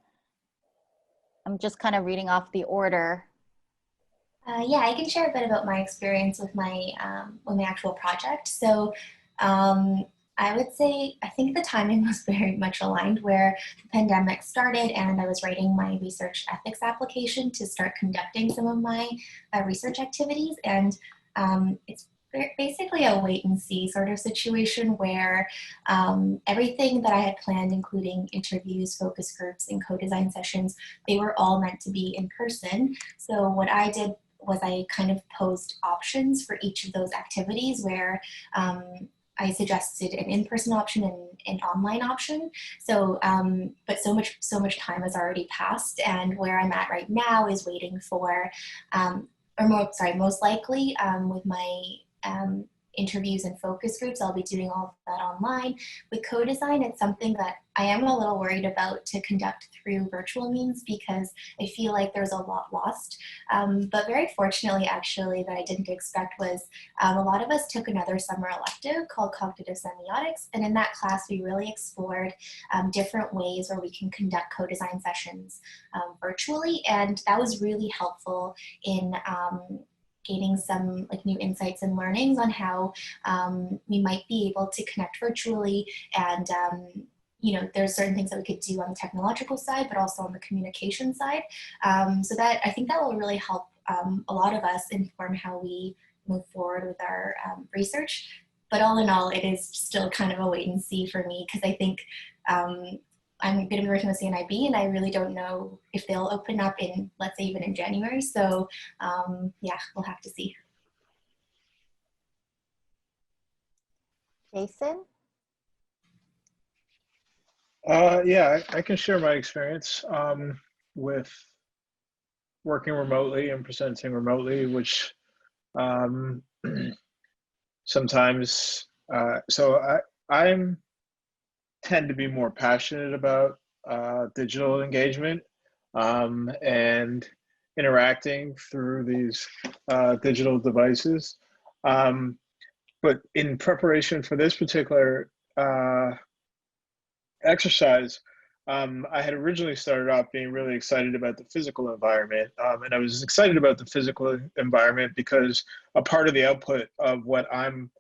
I'm just kind of reading off the order. Yeah, I can share a bit about my experience with my actual project. So I would say, I think the timing was very much aligned, where the pandemic started and I was writing my research ethics application to start conducting some of my research activities. And it's basically a wait and see sort of situation where everything that I had planned, including interviews, focus groups, and co-design sessions, they were all meant to be in person. So what I did was I kind of posed options for each of those activities, where I suggested an in-person option and an online option. So, but so much time has already passed, and where I'm at right now is waiting for, most likely with my interviews and focus groups, I'll be doing all of that online. With co-design, it's something that I am a little worried about to conduct through virtual means, because I feel like there's a lot lost. But very fortunately, actually, that I didn't expect was a lot of us took another summer elective called Cognitive Semiotics. And in that class, we really explored different ways where we can conduct co-design sessions virtually. And that was really helpful in gaining some new insights and learnings on how we might be able to connect virtually. And there's certain things that we could do on the technological side, but also on the communication side. So that I think that will really help a lot of us inform how we move forward with our research. But all in all, it is still kind of a wait and see for me, because I think I'm going to be working with CNIB, and I really don't know if they'll open up in, let's say, even in January. So yeah, we'll have to see. Jason? Yeah, I can share my experience with working remotely and presenting remotely, which sometimes, so I tend to be more passionate about digital engagement and interacting through these digital devices. But in preparation for this particular exercise, I had originally started off being really excited about the physical environment. And I was excited about the physical environment because a part of the output of what I'm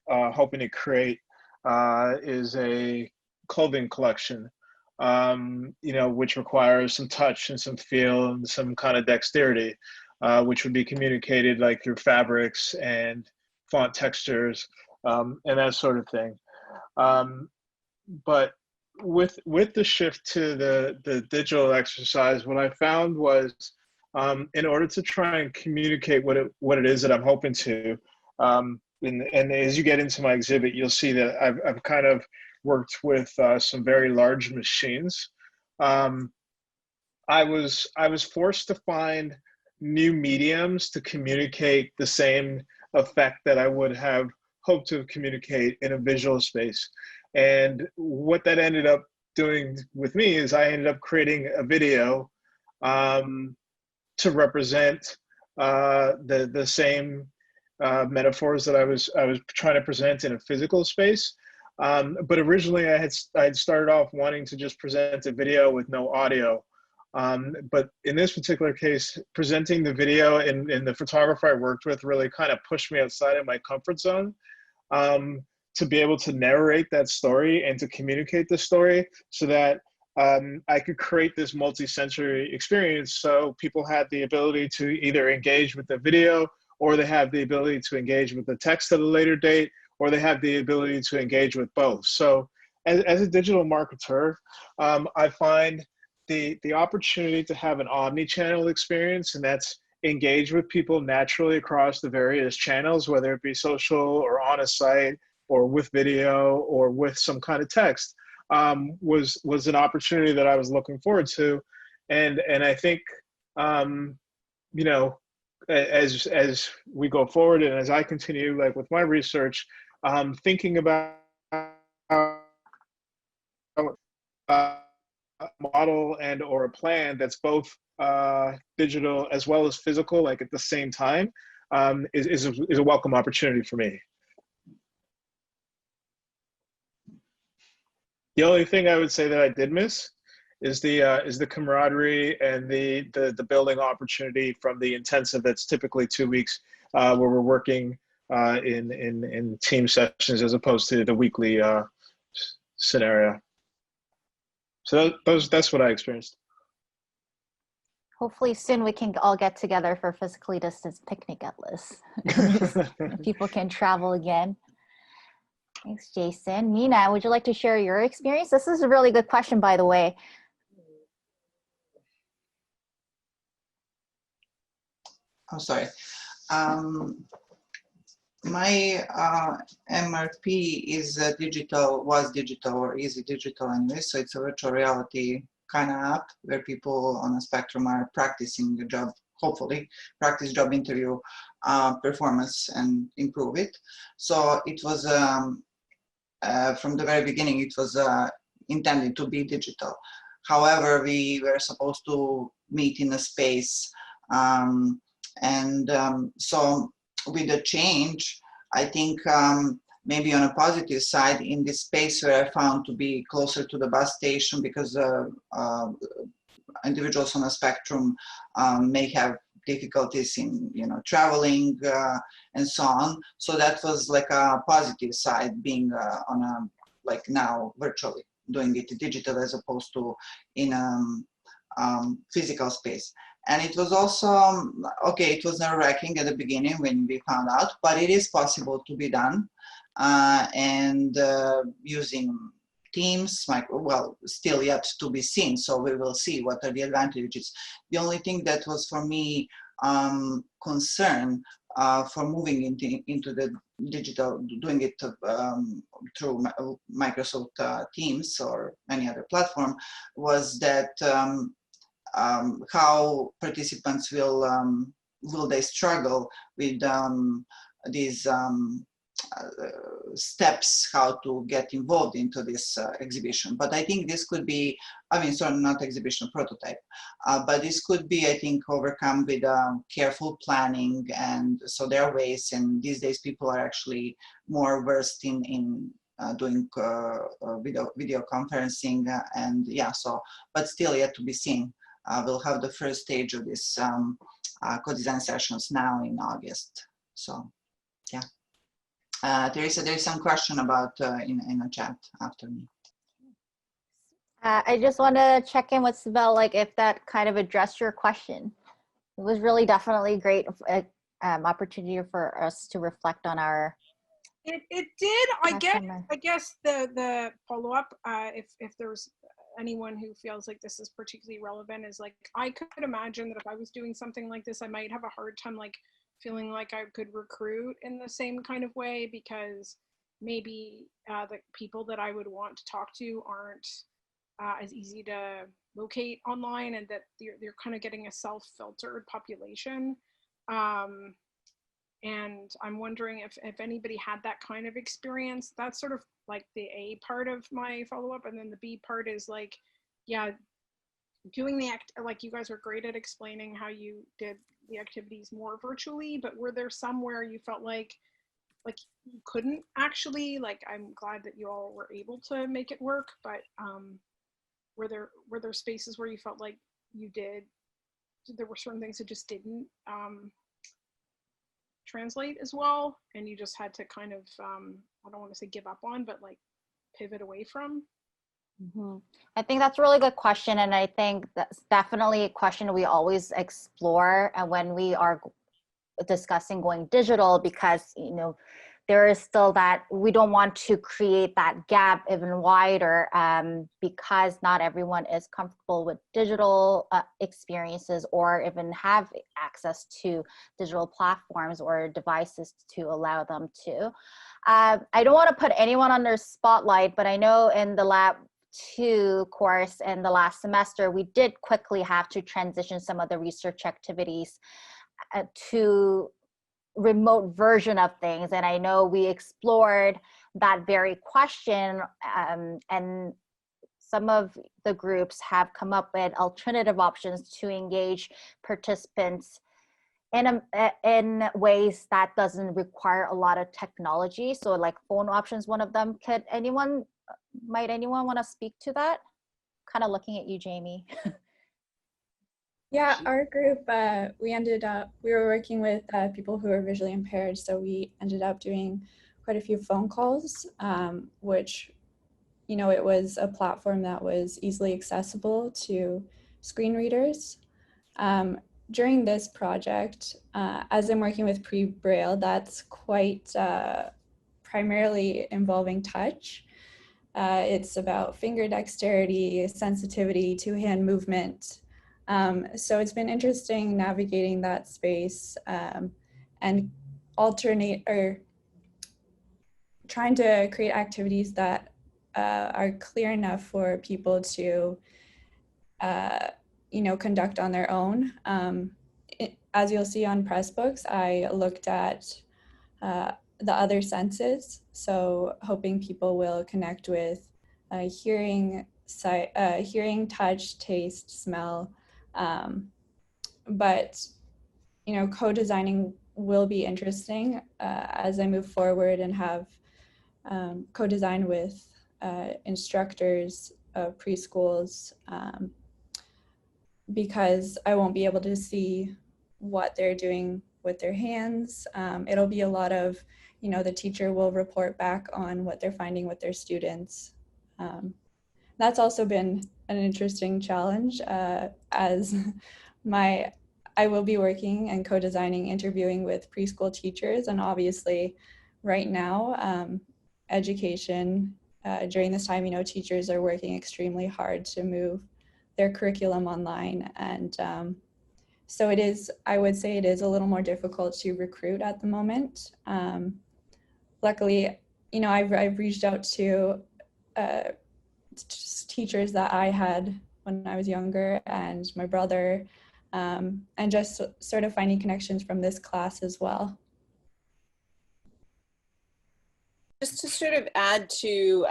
hoping to create is a clothing collection, which requires some touch and some feel and some kind of dexterity, which would be communicated through fabrics and font textures and that sort of thing. But with the shift to the digital exercise, what I found was in order to try and communicate what it is that I'm hoping to. And as you get into my exhibit, you'll see that I've kind of worked with some very large machines. I was forced to find new mediums to communicate the same effect that I would have hoped to communicate in a visual space. And what that ended up doing with me is I ended up creating a video to represent the same metaphors that I was trying to present in a physical space. But originally I had started off wanting to just present a video with no audio. But in this particular case, presenting the video and the photographer I worked with really kind of pushed me outside of my comfort zone to be able to narrate that story and to communicate the story so that I could create this multi-sensory experience so people had the ability to either engage with the video, or they have the ability to engage with the text at a later date, or they have the ability to engage with both. So as a digital marketer, I find the opportunity to have an omni-channel experience, and that's engage with people naturally across the various channels, whether it be social or on a site or with video or with some kind of text, was an opportunity that I was looking forward to. And I think, you know, as we go forward and as I continue like with my research, thinking about a model and or a plan that's both digital as well as physical, like at the same time, is a welcome opportunity for me. The only thing I would say that I did miss is the camaraderie and the building opportunity from the intensive that's typically 2 weeks where we're working in team sessions as opposed to the weekly scenario. So that's what I experienced. Hopefully soon we can all get together for physically distanced picnic at Liz. People can travel again. Thanks, Jason. Mina, would you like to share your experience? This is a really good question, by the way. I'm sorry. My MRP is was digital or is digital anyway, so it's a virtual reality kind of app where people on a spectrum are practicing the job, hopefully practice job interview performance and improve it. So it was from the very beginning, it was intended to be digital. However, we were supposed to meet in a space, so with the change, I think maybe on a positive side, in this space where I found to be closer to the bus station, because individuals on a spectrum may have difficulties in traveling and so on. So that was like a positive side, being on a like now virtually doing it digital as opposed to in a physical space. And it was also, okay, it was nerve-wracking at the beginning when we found out, but it is possible to be done. And using Teams, well, still yet to be seen, so we will see what are the advantages. The only thing that was for me concern for moving into the digital, doing it through Microsoft Teams or any other platform, was that how participants will they struggle with these steps, how to get involved into this exhibition. But I think this could be, I mean, sorry, not exhibition, prototype, but this could be, I think, overcome with careful planning. And so there are ways, and these days people are actually more versed in doing video conferencing, and yeah, so, but still yet to be seen. We'll have the first stage of this co-design sessions now in August. So, yeah. There is some question about in a chat after me. I just want to check in with Sibel, like if that kind of addressed your question. It was really definitely great opportunity for us to reflect on our. It did. I guess the follow up, if there's anyone who feels like this is particularly relevant is like, I could imagine that if I was doing something like this, I might have a hard time like feeling like I could recruit in the same kind of way, because maybe the people that I would want to talk to aren't as easy to locate online, and that they're kind of getting a self-filtered population. And I'm wondering if anybody had that kind of experience. That's sort of like the A part of my follow-up. And then the B part is like, yeah, doing the like you guys were great at explaining how you did the activities more virtually, but were there somewhere you felt like you couldn't actually, like, I'm glad that you all were able to make it work, but were there spaces where you felt like there were certain things that just didn't translate as well, and you just had to kind of I don't want to say give up on, but like pivot away from? Mm-hmm. I think that's a really good question, and I think that's definitely a question we always explore and when we are discussing going digital, because there is still that we don't want to create that gap even wider, because not everyone is comfortable with digital experiences or even have access to digital platforms or devices to allow them to. I don't want to put anyone under spotlight, but I know in the Lab 2 course in the last semester, we did quickly have to transition some of the research activities to remote version of things. And I know we explored that very question, and some of the groups have come up with alternative options to engage participants in ways that doesn't require a lot of technology. So like phone options, one of them. Might anyone want to speak to that? Kind of looking at you, Jamie. Yeah, our group, we were working with people who are visually impaired, so we ended up doing quite a few phone calls, which, it was a platform that was easily accessible to screen readers. During this project, as I'm working with pre-Braille, that's quite primarily involving touch. It's about finger dexterity, sensitivity, two-hand movement. So it's been interesting navigating that space and trying to create activities that are clear enough for people to, conduct on their own. As you'll see on Pressbooks, I looked at the other senses, so hoping people will connect with hearing, touch, taste, smell. But co-designing will be interesting as I move forward and have co-design with instructors of preschools, because I won't be able to see what they're doing with their hands. It'll be a lot of, the teacher will report back on what they're finding with their students. That's also been an interesting challenge, as I will be working and co-designing, interviewing with preschool teachers, and obviously right now, education, during this time, teachers are working extremely hard to move their curriculum online, and so I would say it is a little more difficult to recruit at the moment. Luckily, I've reached out to teachers that I had when I was younger, and my brother, and just sort of finding connections from this class as well. Just to sort of add to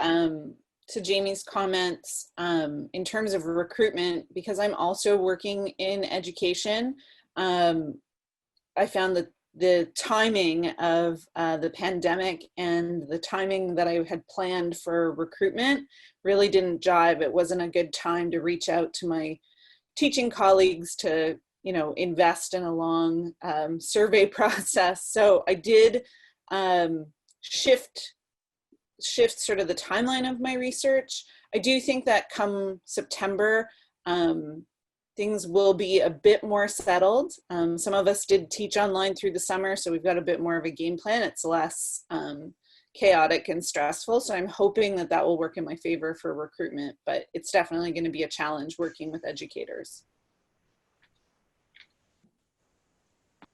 Jamie's comments in terms of recruitment, because I'm also working in education, I found that the timing of the pandemic and the timing that I had planned for recruitment really didn't jive. It wasn't a good time to reach out to my teaching colleagues to, invest in a long survey process. So I did shift sort of the timeline of my research. I do think that come September, things will be a bit more settled. Some of us did teach online through the summer, so we've got a bit more of a game plan. It's less chaotic and stressful. So I'm hoping that that will work in my favor for recruitment, but it's definitely going to be a challenge working with educators.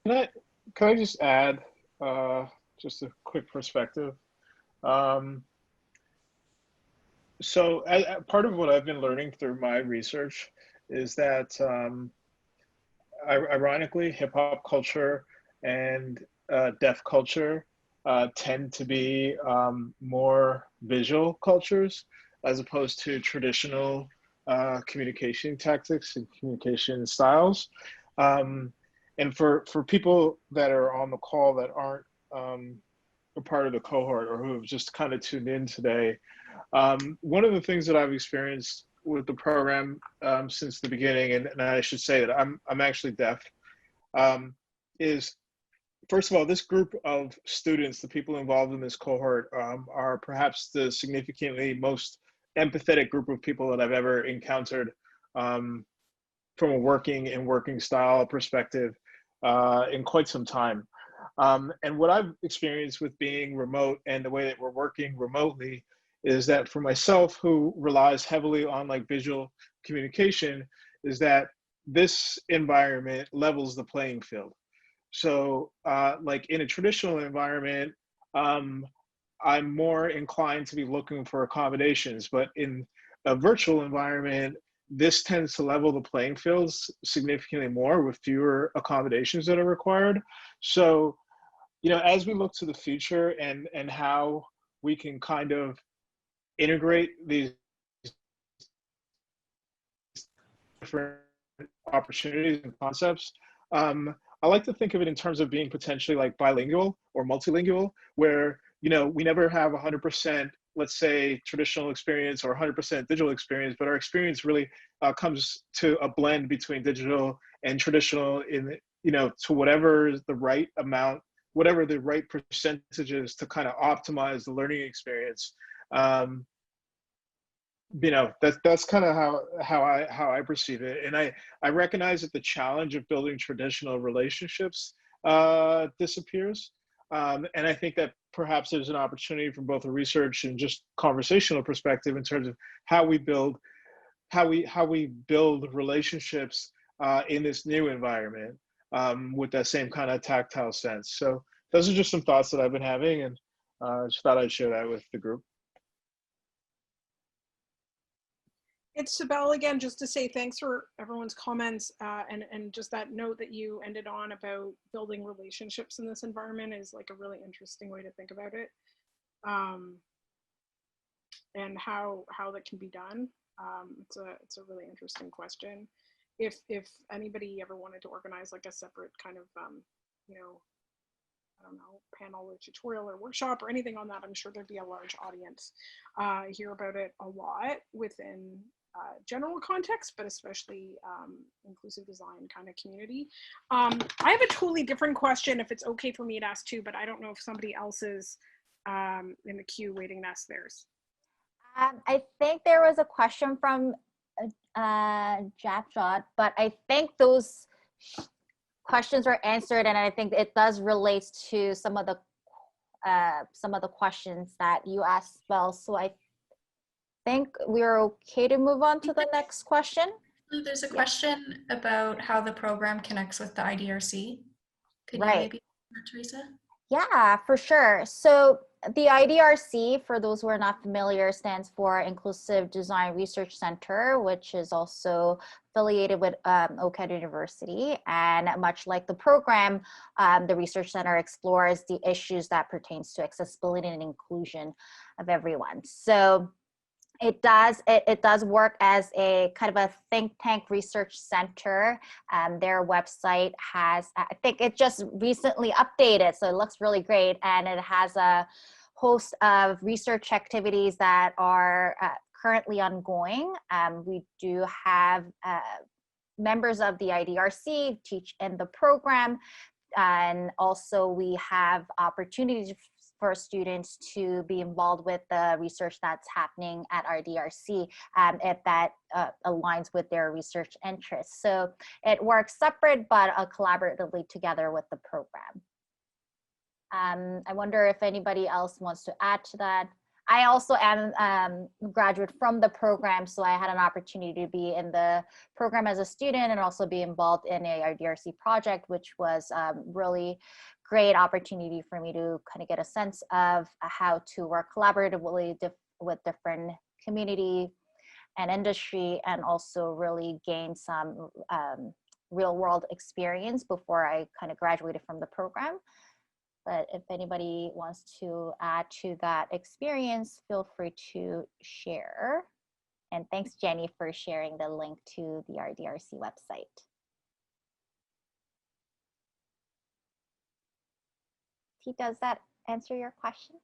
Can I just add just a quick perspective? So part of what I've been learning through my research is that ironically, hip hop culture and deaf culture tend to be more visual cultures as opposed to traditional communication tactics and communication styles. And for people that are on the call that aren't a part of the cohort or who have just kind of tuned in today, one of the things that I've experienced with the program since the beginning, and I should say that I'm actually deaf, is first of all, this group of students, the people involved in this cohort, are perhaps the significantly most empathetic group of people that I've ever encountered from a working style perspective in quite some time. And what I've experienced with being remote and the way that we're working remotely is that for myself, who relies heavily on like visual communication, is that this environment levels the playing field. So like in a traditional environment, I'm more inclined to be looking for accommodations, but in a virtual environment, this tends to level the playing fields significantly more with fewer accommodations that are required. So, you know, as we look to the future and how we can kind of integrate these different opportunities and concepts, I like to think of it in terms of being potentially like bilingual or multilingual, where, you know, we never have 100%, let's say, traditional experience or 100% digital experience, but our experience really comes to a blend between digital and traditional in, you know, to whatever the right amount, whatever the right percentages to kind of optimize the learning experience. You know, that's kind of how I perceive it, and I recognize that the challenge of building traditional relationships disappears, and I think that perhaps there's an opportunity from both a research and just conversational perspective in terms of how we build relationships in this new environment with that same kind of tactile sense. So those are just some thoughts that I've been having, and just thought I'd share that with the group. It's Sibel again, just to say thanks for everyone's comments and just that note that you ended on about building relationships in this environment is like a really interesting way to think about it, and how that can be done. It's a really interesting question. If anybody ever wanted to organize like a separate kind of you know, I don't know, panel or tutorial or workshop or anything on that, I'm sure there'd be a large audience. Hear about it a lot within general context, but especially inclusive design kind of community. I have a totally different question if it's okay for me to ask too, but I don't know if somebody else is in the queue waiting to ask theirs. I think there was a question from Japjot, but I think those questions were answered, and I think it does relate to some of the questions that you asked, Belle. So I think we're okay to move on to the next question. There's a question about how the program connects with the IDRC. Could you maybe, Teresa? Yeah, for sure. So the IDRC, for those who are not familiar, stands for Inclusive Design Research Center, which is also affiliated with OCAD University. And much like the program, the Research Center explores the issues that pertains to accessibility and inclusion of everyone. So it does work as a kind of a think tank research center. Their website has, I think it just recently updated, so it looks really great, and it has a host of research activities that are currently ongoing. We do have members of the IDRC teach in the program, and also we have opportunities for students to be involved with the research that's happening at RDRC if that aligns with their research interests. So it works separate but collaboratively together with the program. I wonder if anybody else wants to add to that. I also am a graduate from the program, so I had an opportunity to be in the program as a student and also be involved in a RDRC project, which was really great opportunity for me to kind of get a sense of how to work collaboratively with different community and industry, and also really gain some real world experience before I kind of graduated from the program. But if anybody wants to add to that experience, feel free to share. And thanks, Jenny, for sharing the link to the RDRC website. T, does that answer your question?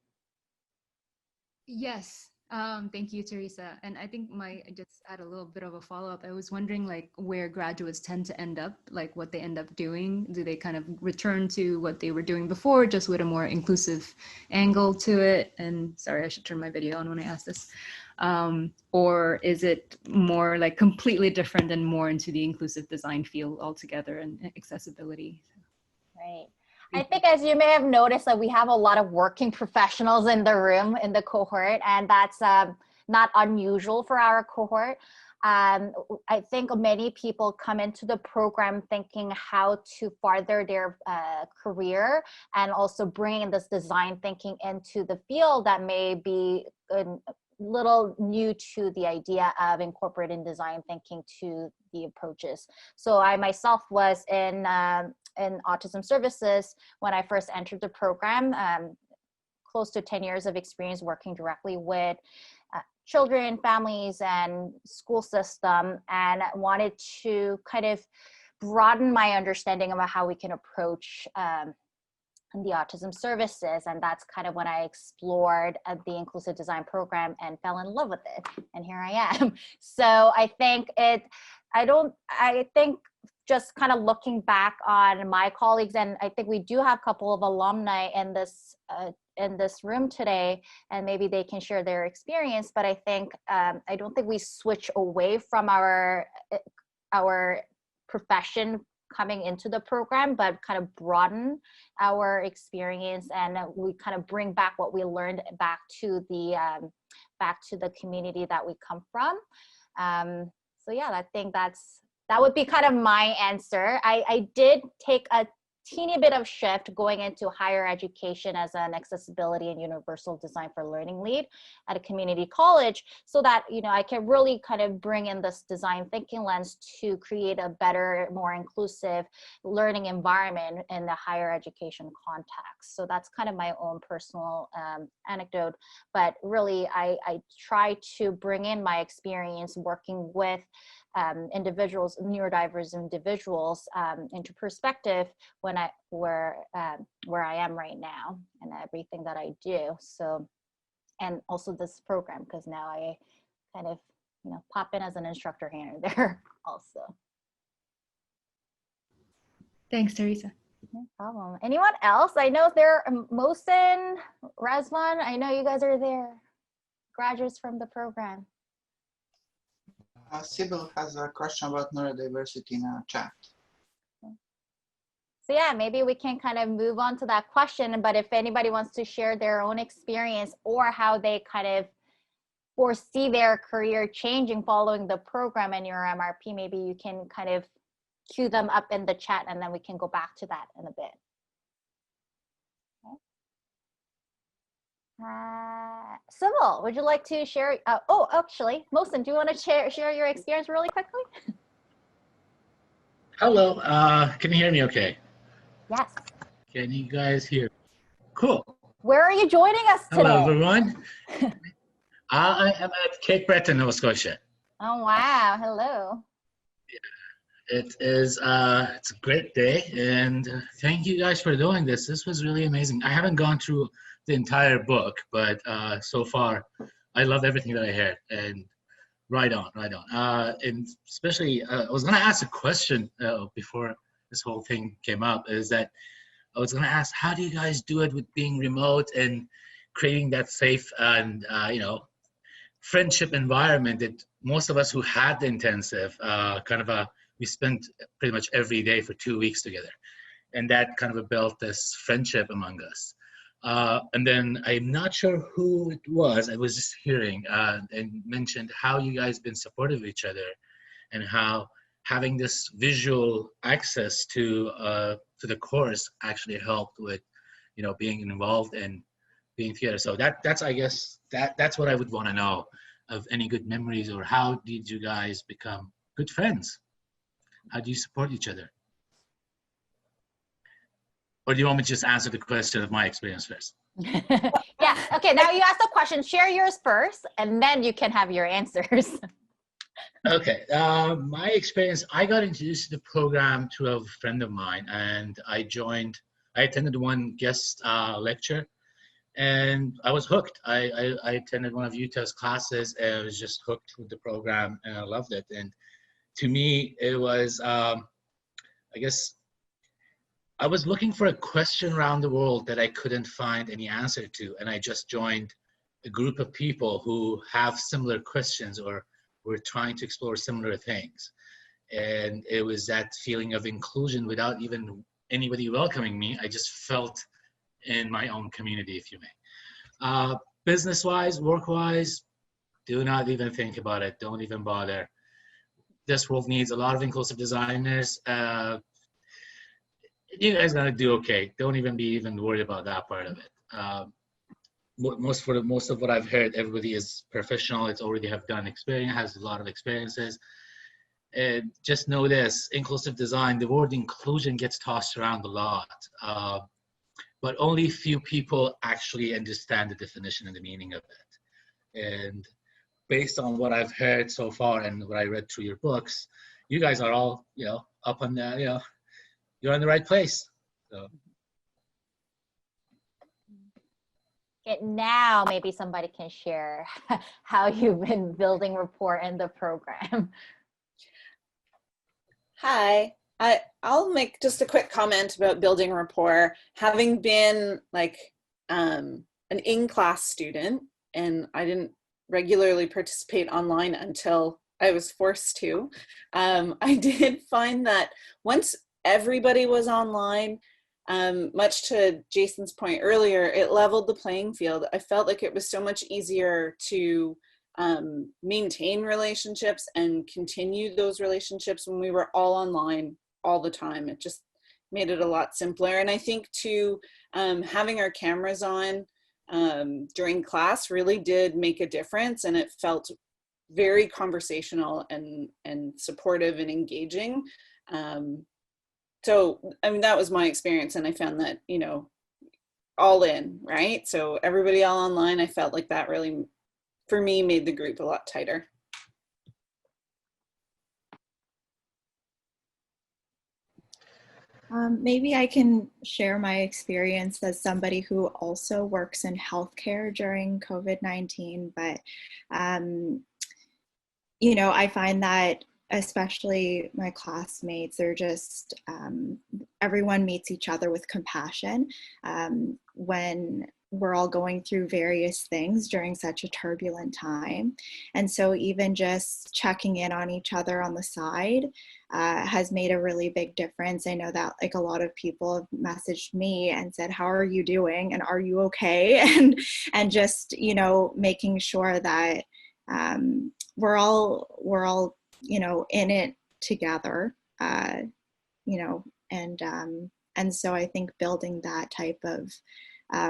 Yes. Thank you, Teresa. And I think I just add a little bit of a follow-up. I was wondering like where graduates tend to end up, like what they end up doing. Do they kind of return to what they were doing before, just with a more inclusive angle to it? And sorry, I should turn my video on when I ask this. Or is it more like completely different and more into the inclusive design field altogether and accessibility? Right. I think, as you may have noticed, that we have a lot of working professionals in the room, in the cohort, and that's not unusual for our cohort. I think many people come into the program thinking how to further their career and also bringing this design thinking into the field that may be a little new to the idea of incorporating design thinking to the approaches. So I myself was in autism services when I first entered the program, close to 10 years of experience working directly with children, families, and school system, and wanted to kind of broaden my understanding about how we can approach the autism services. And that's kind of when I explored the inclusive design program and fell in love with it. And here I am. So I think just kind of looking back on my colleagues, and I think we do have a couple of alumni in this room today, and maybe they can share their experience. But I think I don't think we switch away from our profession coming into the program, but kind of broaden our experience, and we kind of bring back what we learned back to the community that we come from. So yeah, I think that would be kind of my answer. I did take a teeny bit of shift going into higher education as an accessibility and universal design for learning lead at a community college, so that I can really kind of bring in this design thinking lens to create a better, more inclusive learning environment in the higher education context. So that's kind of my own personal anecdote, but really I try to bring in my experience working with individuals, neurodiverse individuals, into perspective where I am right now and everything that I do. So, and also this program, because now I kind of pop in as an instructor here and there also. Thanks, Teresa. No problem. Anyone else? I know there are Mohsen, Razvan, I know you guys are there, graduates from the program. Sybil has a question about neurodiversity in a chat. So yeah, maybe we can kind of move on to that question, but if anybody wants to share their own experience or how they kind of foresee their career changing following the program in your MRP, maybe you can kind of cue them up in the chat and then we can go back to that in a bit. Sybil, would you like to share? Oh, actually, Mohsen, do you want to share your experience really quickly? Hello, can you hear me okay? Yes. Can you guys hear? Cool. Where are you joining us today? Hello, everyone. I am at Cape Breton, Nova Scotia. Oh, wow. Hello. It is it's a great day, and thank you guys for doing this. This was really amazing. I haven't gone through the entire book, but so far I loved everything that I heard, and right on. And especially I was gonna ask a question before this whole thing came up, is that I was gonna ask, how do you guys do it with being remote and creating that safe and friendship environment that most of us who had the intensive we spent pretty much every day for 2 weeks together. and that kind of built this friendship among us. And then I'm not sure who it was. I was just hearing and mentioned how you guys been supportive of each other, and how having this visual access to the course actually helped with, you know, being involved and being together. So that's I guess that's what I would want to know, of any good memories, or how did you guys become good friends? How do you support each other? Or do you want me to just answer the question of my experience first? Yeah, okay, now you ask the question, share yours first, and then you can have your answers. Okay, my experience, I got introduced to the program through a friend of mine, and I attended one guest lecture, and I was hooked. I attended one of Utah's classes, and I was just hooked with the program, and I loved it. And to me, it was, I guess, I was looking for a question around the world that I couldn't find any answer to, and I just joined a group of people who have similar questions, or were trying to explore similar things. And it was that feeling of inclusion without even anybody welcoming me. I just felt in my own community, if you may. Business-wise, work-wise, do not even think about it. Don't even bother. This world needs a lot of inclusive designers. You guys are gonna do okay. Don't even be worried about that part of it. Most of what I've heard, everybody is professional. It's already have done experience, has a lot of experiences. And just know this: inclusive design, the word inclusion gets tossed around a lot, but only few people actually understand the definition and the meaning of it. And based on what I've heard so far and what I read through your books, you guys are all, you know, up on the, you know, you're in the right place. So. Okay, now maybe somebody can share how you've been building rapport in the program. Hi, I'll make just a quick comment about building rapport. Having been like an in-class student, and I didn't regularly participate online until I was forced to, I did find that once everybody was online, much to Jason's point earlier, it leveled the playing field. I felt like it was so much easier to maintain relationships and continue those relationships when we were all online all the time. It just made it a lot simpler. And I think too, having our cameras on during class really did make a difference, and it felt very conversational and supportive and engaging. So, I mean, that was my experience, and I found that, you know, all in, right? So everybody all online, I felt like that really, for me, made the group a lot tighter. Maybe I can share my experience as somebody who also works in healthcare during COVID-19, but you know, I find that especially my classmates, they're just, everyone meets each other with compassion when we're all going through various things during such a turbulent time. And so even just checking in on each other on the side has made a really big difference. I know that like a lot of people have messaged me and said, how are you doing? And are you okay? And just, you know, making sure that we're all, you know, in it together, you know, and so I think building that type of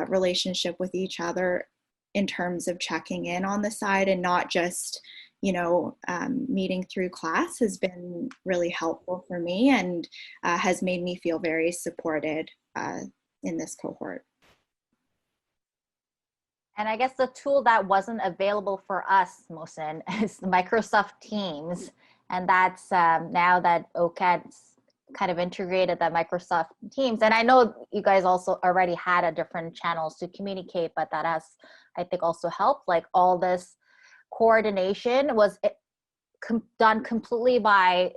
relationship with each other in terms of checking in on the side and not just, you know, meeting through class has been really helpful for me and has made me feel very supported in this cohort. And I guess the tool that wasn't available for us, Mohsen, is Microsoft Teams. And that's now that OCAD's kind of integrated that Microsoft Teams. And I know you guys also already had a different channels to communicate, but that has, I think, also helped. Like all this coordination was done completely by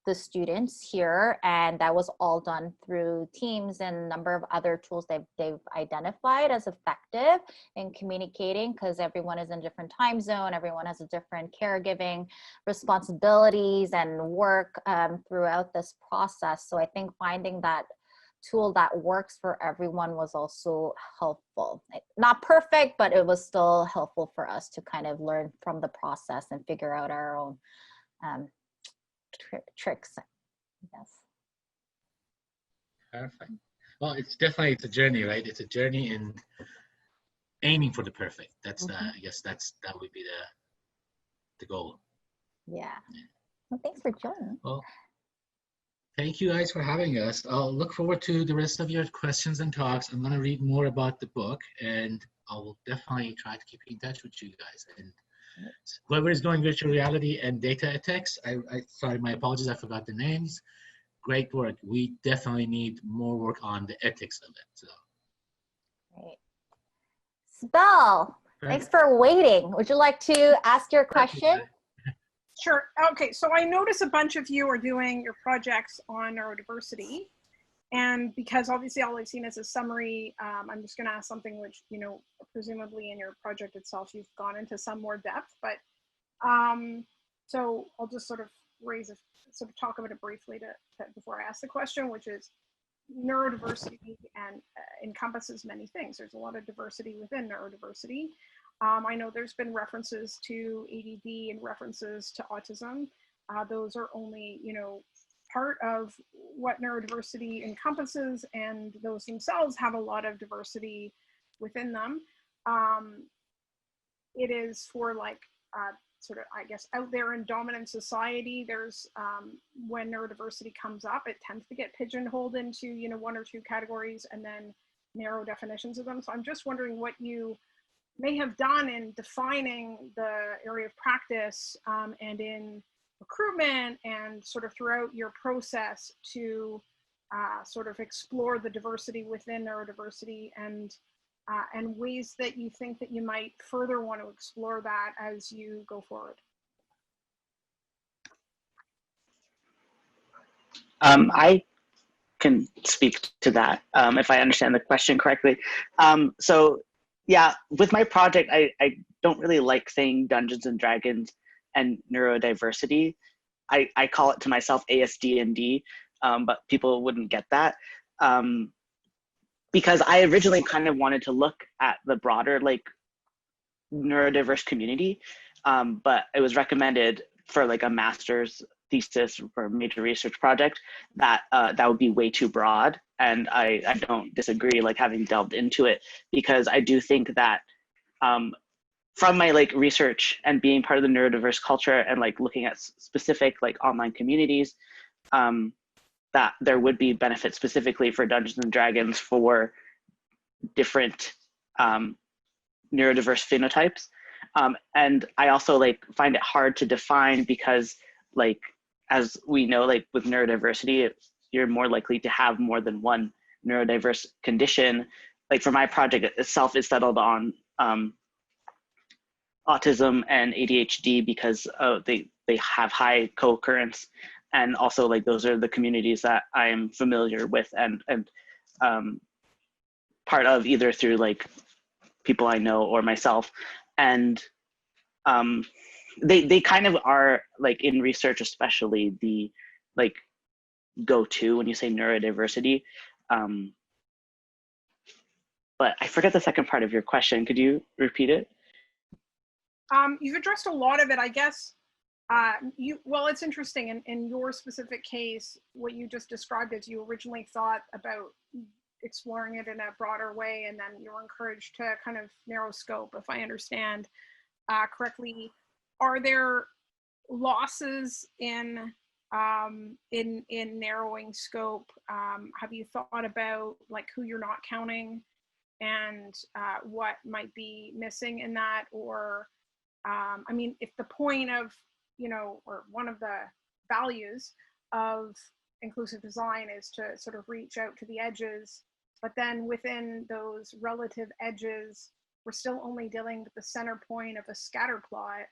the students here, and that was all done through Teams and a number of other tools they've identified as effective in communicating, because everyone is in a different time zone, everyone has a different caregiving responsibilities and work throughout this process. So I think finding that tool that works for everyone was also helpful. Not perfect, but it was still helpful for us to kind of learn from the process and figure out our own tricks, I guess. Perfect. Well, it's a journey, right? It's a journey in aiming for the perfect. That's I guess that would be the goal. Yeah. Well, thanks for joining. Well, thank you guys for having us. I'll look forward to the rest of your questions and talks. I'm going to read more about the book, and I will definitely try to keep in touch with you guys. And whoever is doing virtual reality and data ethics, sorry, my apologies, I forgot the names. Great work. We definitely need more work on the ethics of it. So. Great. Spell, thanks for waiting. Would you like to ask your question? Sure. Okay, so I notice a bunch of you are doing your projects on neurodiversity. And because obviously all I've seen is a summary, I'm just going to ask something which, you know, presumably in your project itself, you've gone into some more depth. But so I'll just sort of talk about it briefly before I ask the question, which is neurodiversity and encompasses many things. There's a lot of diversity within neurodiversity. I know there's been references to ADD and references to autism. Those are only, you know, part of what neurodiversity encompasses, and those themselves have a lot of diversity within them. It is for like sort of, I guess, out there in dominant society, there's when neurodiversity comes up, it tends to get pigeonholed into, you know, one or two categories and then narrow definitions of them. So I'm just wondering what you may have done in defining the area of practice and in recruitment and sort of throughout your process to sort of explore the diversity within neurodiversity and ways that you think that you might further want to explore that as you go forward. I can speak to that if I understand the question correctly. So yeah, with my project, I don't really like saying Dungeons and Dragons and neurodiversity. I call it to myself ASD&D, but people wouldn't get that. Because I originally kind of wanted to look at the broader like neurodiverse community, but it was recommended for like a master's thesis or a major research project that that would be way too broad. And I don't disagree, like having delved into it, because I do think that from my like research and being part of the neurodiverse culture and like looking at specific like online communities, that there would be benefits specifically for Dungeons and Dragons for different neurodiverse phenotypes. And I also like find it hard to define because like, as we know, like with neurodiversity, you're more likely to have more than one neurodiverse condition. Like for my project itself is settled on autism and ADHD because they have high co-occurrence. And also like those are the communities that I am familiar with and part of either through like people I know or myself. And they kind of are like in research, especially the like go-to when you say neurodiversity. But I forget the second part of your question. Could you repeat it? You've addressed a lot of it, I guess. Well, it's interesting in your specific case, what you just described is you originally thought about exploring it in a broader way, and then you were encouraged to kind of narrow scope, if I understand correctly. Are there losses in narrowing scope? Have you thought about like who you're not counting and what might be missing in that? Or I mean, if the point of, you know, or one of the values of inclusive design is to sort of reach out to the edges, but then within those relative edges, we're still only dealing with the center point of a scatter plot.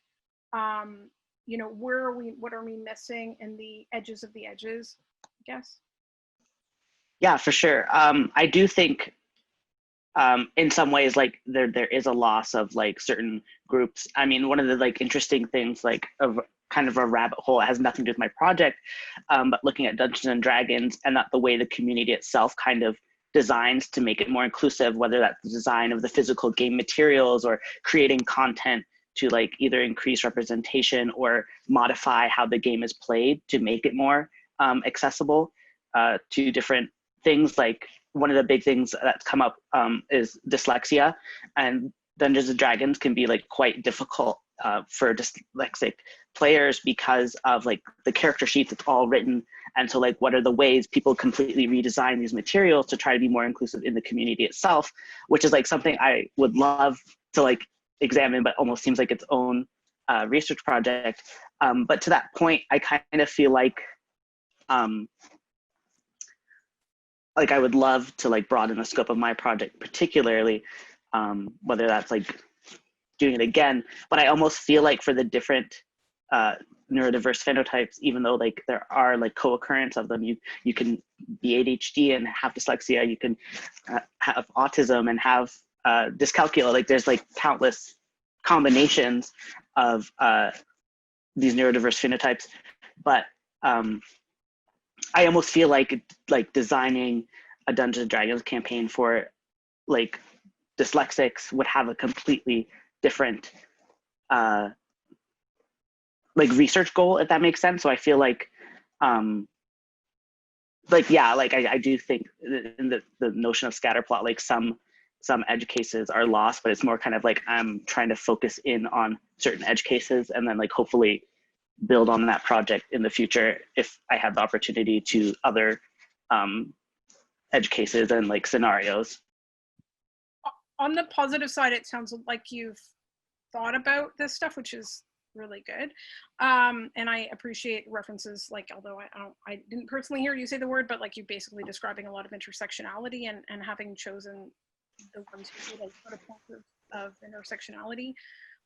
You know, what are we missing in the edges of the edges, I guess? Yeah, for sure. I do think in some ways, like there is a loss of like certain groups. I mean, one of the like interesting things, like of kind of a rabbit hole, it has nothing to do with my project, but looking at Dungeons and Dragons and not the way the community itself kind of designs to make it more inclusive, whether that's the design of the physical game materials or creating content to like either increase representation or modify how the game is played to make it more accessible to different things. Like one of the big things that's come up is dyslexia, and Dungeons and Dragons can be like quite difficult for dyslexic players because of like the character sheets, it's all written. And so like, what are the ways people completely redesign these materials to try to be more inclusive in the community itself, which is like something I would love to like examine, but almost seems like its own research project. But to that point, I kind of feel like I would love to like broaden the scope of my project, particularly whether that's like doing it again, but I almost feel like for the different neurodiverse phenotypes, even though like there are like co-occurrence of them, you can be ADHD and have dyslexia, you can have autism and have dyscalculia, like there's like countless combinations of these neurodiverse phenotypes, but I almost feel like designing a Dungeons and Dragons campaign for like dyslexics would have a completely different like research goal, if that makes sense. So I feel like yeah, like I do think in the notion of scatter plot, like some edge cases are lost, but it's more kind of like I'm trying to focus in on certain edge cases and then like hopefully build on that project in the future if I have the opportunity to other edge cases and like scenarios. On the positive side, it sounds like you've thought about this stuff, which is really good. And I appreciate references, like, although I didn't personally hear you say the word, but like you basically describing a lot of intersectionality and having chosen the ones who really put a point of intersectionality.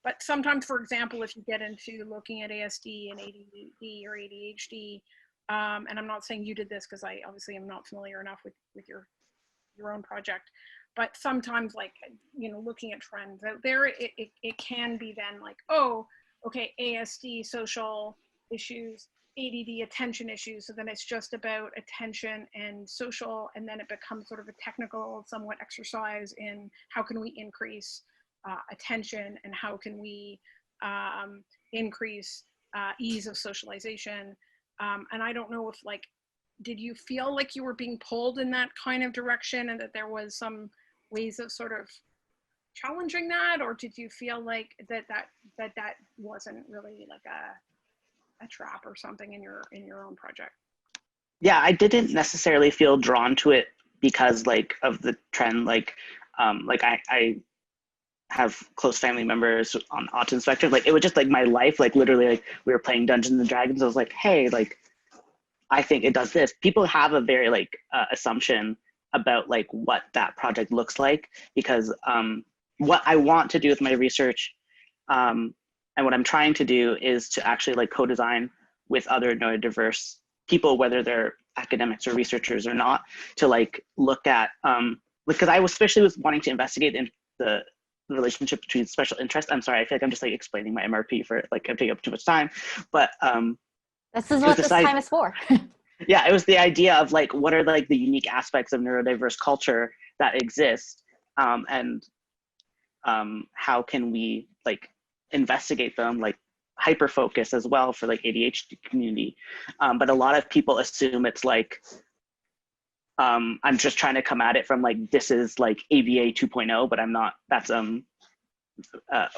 But sometimes, for example, if you get into looking at ASD and ADD or ADHD, and I'm not saying you did this because I obviously am not familiar enough with your own project, but sometimes, like, you know, looking at trends out there, it can be then like, oh, okay, ASD, social issues, ADD, attention issues. So then it's just about attention and social, and then it becomes sort of a technical, somewhat exercise in how can we increase attention and how can we increase ease of socialization. And I don't know if, like, did you feel like you were being pulled in that kind of direction and that there was some ways of sort of challenging that, or did you feel like that wasn't really like a trap or something in your own project? Yeah, I didn't necessarily feel drawn to it because like of the trend, like I have close family members on autism spectrum. Like it was just like my life, like literally, like we were playing Dungeons and Dragons. I was like, hey, like I think it does this. People have a very like assumption about like what that project looks like, because what I want to do with my research and what I'm trying to do is to actually like co-design with other neurodiverse people, whether they're academics or researchers or not, to like look at, because I was especially was wanting to investigate the relationship between special interest. I'm sorry, I feel like I'm just like explaining my MRP for like I'm taking up too much time, but this is what this time is for. Yeah, it was the idea of like what are like the unique aspects of neurodiverse culture that exist, and how can we like investigate them, like hyper focus as well for like ADHD community. But a lot of people assume it's like I'm just trying to come at it from like this is like ABA 2.0, but I'm not. That's oh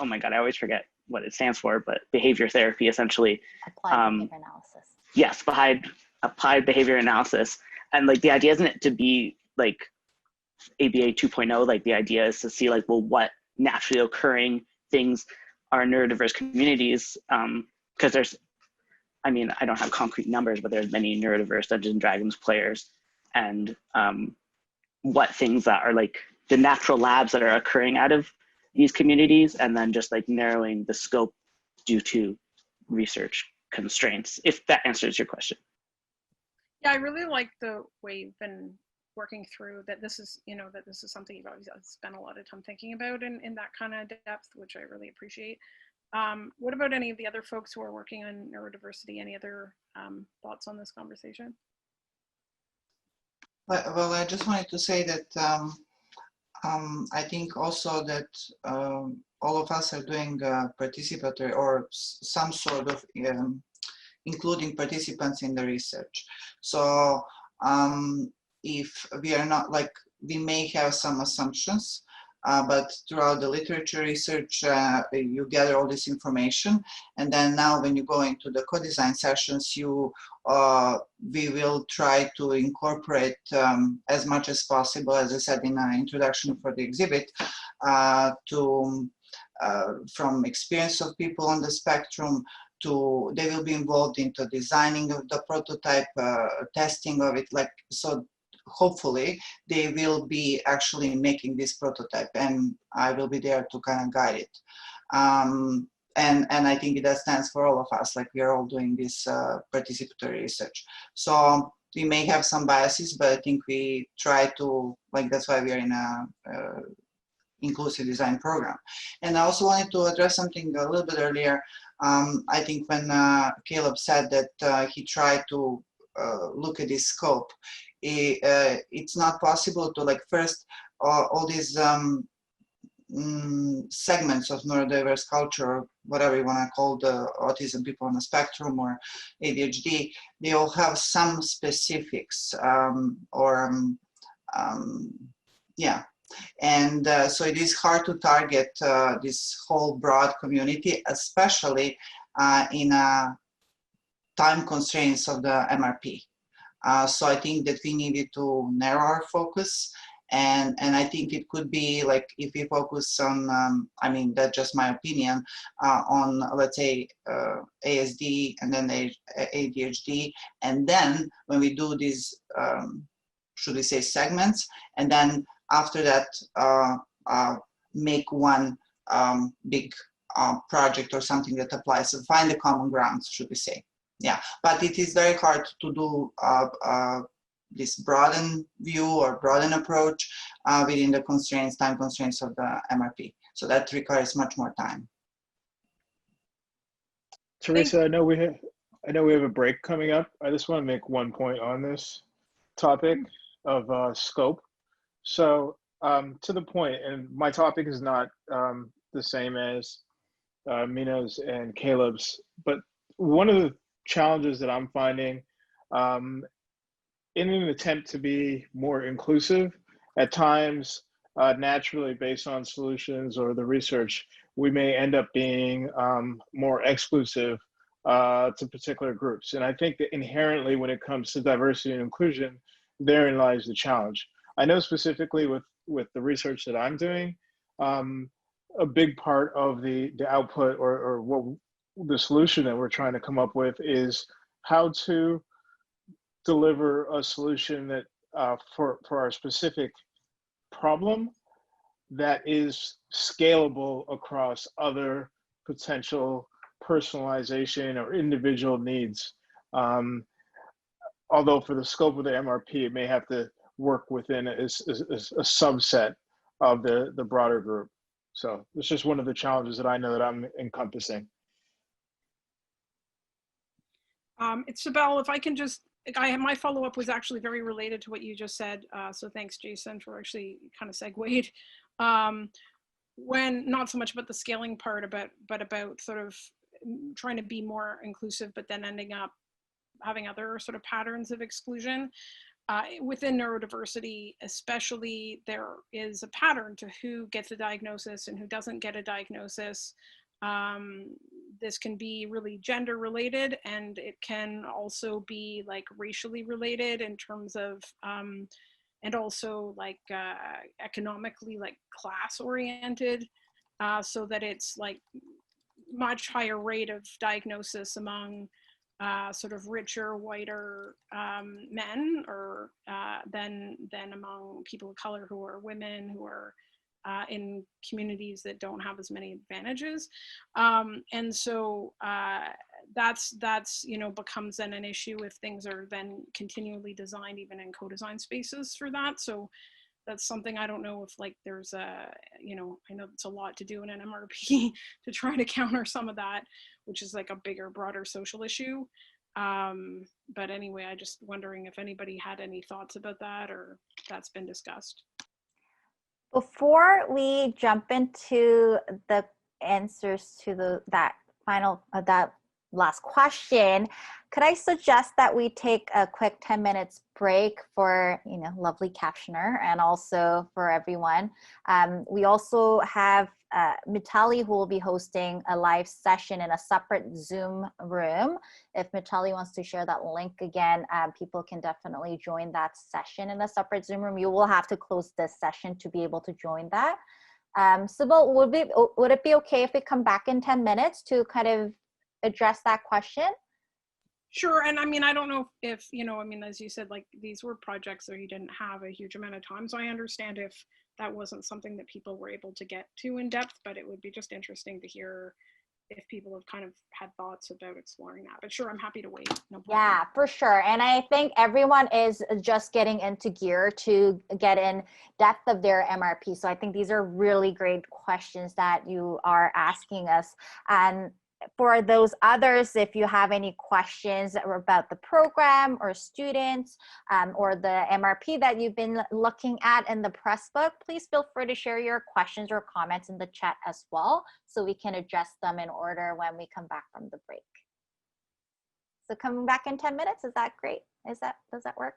my god, I always forget what it stands for, but behavior therapy essentially. Applied behavior analysis. Yes, applied behavior analysis. And like the idea isn't it to be like ABA 2.0, like the idea is to see like, well, what naturally occurring things are neurodiverse communities, because there's, I mean, I don't have concrete numbers, but there's many neurodiverse Dungeons and Dragons players, and what things that are like the natural labs that are occurring out of these communities, and then just like narrowing the scope due to research constraints, if that answers your question. Yeah, I really like the way you've been working through that this is, that this is something you've always spent a lot of time thinking about in that kind of depth, which I really appreciate. What about any of the other folks who are working on neurodiversity? Any other thoughts on this conversation? Well, I just wanted to say that I think also that all of us are doing participatory or some sort of including participants in the research. So if we are not, like, we may have some assumptions, but throughout the literature research, you gather all this information, and then now when you go into the co-design sessions, we will try to incorporate as much as possible, as I said in our introduction for the exhibit, from experience of people on the spectrum, they will be involved into designing of the prototype, testing of it, so hopefully they will be actually making this prototype, and I will be there to kind of guide it. And I think that stands for all of us, like we are all doing this participatory research. So we may have some biases, but I think we try to, that's why we are in a inclusive design program. And I also wanted to address something a little bit earlier. I think when Caleb said that he tried to look at this scope, it's not possible to, first, all these segments of neurodiverse culture, or whatever you want to call the autism people on the spectrum or ADHD, they all have some specifics, yeah. And so it is hard to target this whole broad community, especially in time constraints of the MRP. So I think that we needed to narrow our focus, and I think it could be if we focus on, I mean, that's just my opinion, on, let's say, ASD and then ADHD, and then when we do these, should we say, segments, and then after that, make one big project or something that applies, so find the common grounds, should we say. Yeah, but it is very hard to do this broaden view or broaden approach within the constraints, time constraints of the MRP. So that requires much more time. Teresa, I know we have a break coming up. I just want to make one point on this topic of scope. So to the point, and my topic is not the same as Mina's and Caleb's, but one of the challenges that I'm finding in an attempt to be more inclusive, at times, naturally based on solutions or the research, we may end up being more exclusive to particular groups. And I think that inherently when it comes to diversity and inclusion, therein lies the challenge. I know specifically with the research that I'm doing, a big part of the output or what the solution that we're trying to come up with is how to deliver a solution that for our specific problem that is scalable across other potential personalization or individual needs. Although for the scope of the MRP, it may have to work within a subset of the broader group. So it's just one of the challenges that I know that I'm encompassing. Isabel, if I can just, my follow-up was actually very related to what you just said. So thanks, Jason, for actually kind of segued. When not so much about the scaling part, but about sort of trying to be more inclusive, but then ending up having other sort of patterns of exclusion. Within neurodiversity, especially, there is a pattern to who gets a diagnosis and who doesn't get a diagnosis. This can be really gender related, and it can also be racially related in terms of, and also economically class oriented, so that it's much higher rate of diagnosis among sort of richer, whiter men, or than among people of color who are women, who are in communities that don't have as many advantages. And so that's becomes then an issue if things are then continually designed even in co-design spaces for that. So that's something I don't know if like there's a, I know it's a lot to do in an MRP to try to counter some of that, which is like a bigger, broader social issue. But anyway, I just wondering if anybody had any thoughts about that or that's been discussed. Before we jump into the answers to that last question, could I suggest that we take a quick 10 minutes break for, lovely captioner and also for everyone. We also have Mitali, who will be hosting a live session in a separate Zoom room. If Mitali wants to share that link again, people can definitely join that session in a separate Zoom room. You will have to close this session to be able to join that. Sybil, would it be okay if we come back in 10 minutes to kind of address that question? Sure. And I mean, I don't know if, as you said, like these were projects where you didn't have a huge amount of time. So I understand if that wasn't something that people were able to get to in depth, but it would be just interesting to hear if people have kind of had thoughts about exploring that. But sure, I'm happy to wait. No problem. Yeah, for sure. And I think everyone is just getting into gear to get in depth of their MRP. So I think these are really great questions that you are asking us. And for those others, if you have any questions about the program or students or the MRP that you've been looking at in the press book, please feel free to share your questions or comments in the chat as well, so we can address them in order when we come back from the break. So coming back in 10 minutes, is that great? Does that work?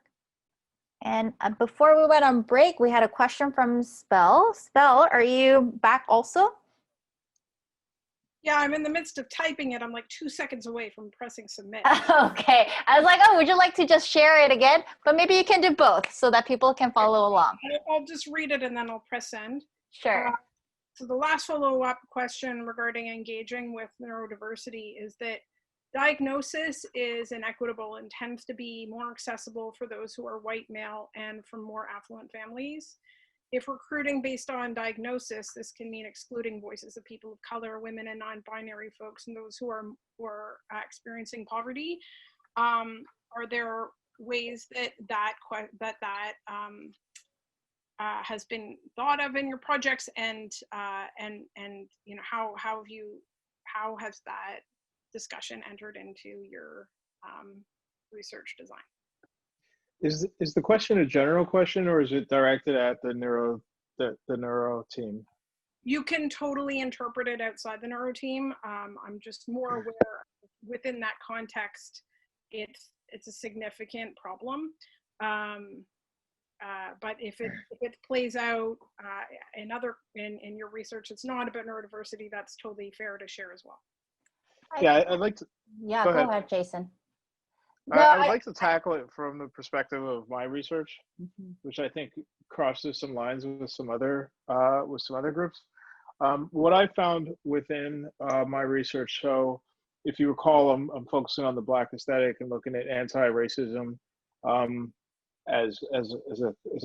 And before we went on break, we had a question from Spell. Spell, are you back also? Yeah, I'm in the midst of typing it. I'm like 2 seconds away from pressing submit. Okay. I was like, oh, would you like to just share it again? But maybe you can do both so that people can follow along. I'll just read it and then I'll press send. Sure. So the last follow-up question regarding engaging with neurodiversity is that diagnosis is inequitable and tends to be more accessible for those who are white male and from more affluent families. If recruiting based on diagnosis, this can mean excluding voices of people of color, women and non-binary folks, and those who are experiencing poverty. Are there ways that has been thought of in your projects, and how has that discussion entered into your research design? Is the question a general question, or is it directed at the neuro team? You can totally interpret it outside the neuro team. I'm just more aware within that context, it's a significant problem. But if it plays out in your research, it's not about neurodiversity, that's totally fair to share as well. Yeah, I'd like to. Yeah, go ahead, Jason. No, I would like to tackle it from the perspective of my research, which I think crosses some lines with some other groups. What I found within my research, so if you recall, I'm focusing on the Black aesthetic and looking at anti-racism as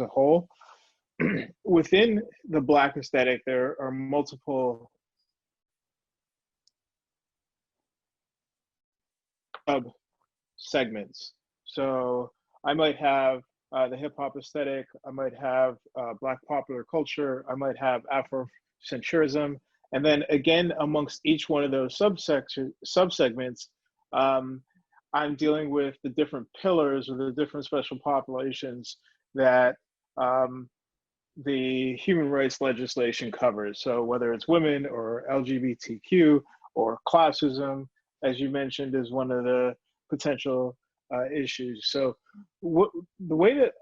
a whole. Within the Black aesthetic, there are multiple segments. So I might have the hip hop aesthetic, I might have Black popular culture, I might have Afrocentrism, and then again amongst each one of those subsegments, I'm dealing with the different pillars or the different special populations that the human rights legislation covers. So whether it's women or LGBTQ or classism, as you mentioned, is one of the potential issues. So the way that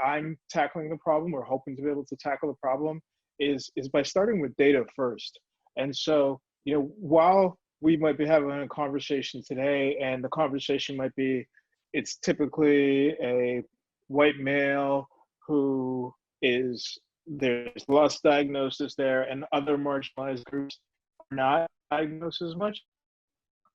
I'm tackling the problem, or hoping to be able to tackle the problem, is by starting with data first. And so, while we might be having a conversation today, and the conversation might be, it's typically a white male who there's less diagnosis there, and other marginalized groups are not diagnosed as much.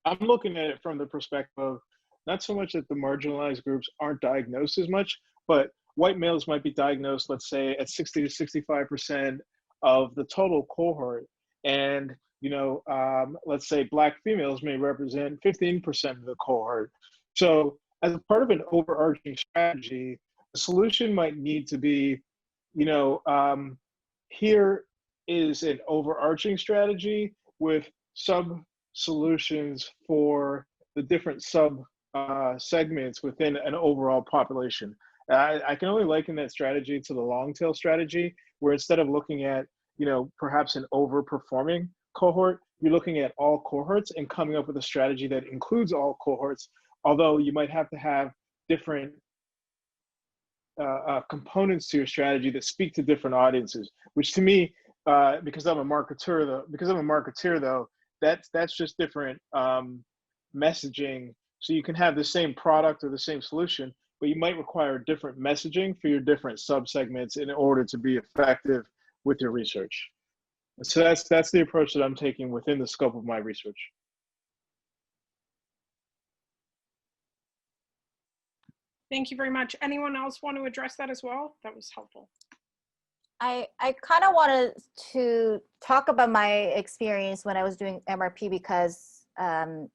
I'm looking at it from the perspective of not so much that the marginalized groups aren't diagnosed as much, but white males might be diagnosed, let's say, at 60 to 65% of the total cohort. And let's say Black females may represent 15% of the cohort. So as a part of an overarching strategy, the solution might need to be, here is an overarching strategy with sub-solutions for the different segments within an overall population. I can only liken that strategy to the long tail strategy, where instead of looking at, perhaps an overperforming cohort, you're looking at all cohorts and coming up with a strategy that includes all cohorts, although you might have to have different components to your strategy that speak to different audiences, which to me, because I'm a marketeer though, that's just different messaging. So you can have the same product or the same solution, but you might require different messaging for your different subsegments in order to be effective with your research. So that's the approach that I'm taking within the scope of my research. Thank you very much. Anyone else want to address that as well? That was helpful. I kind of wanted to talk about my experience when I was doing MRP, because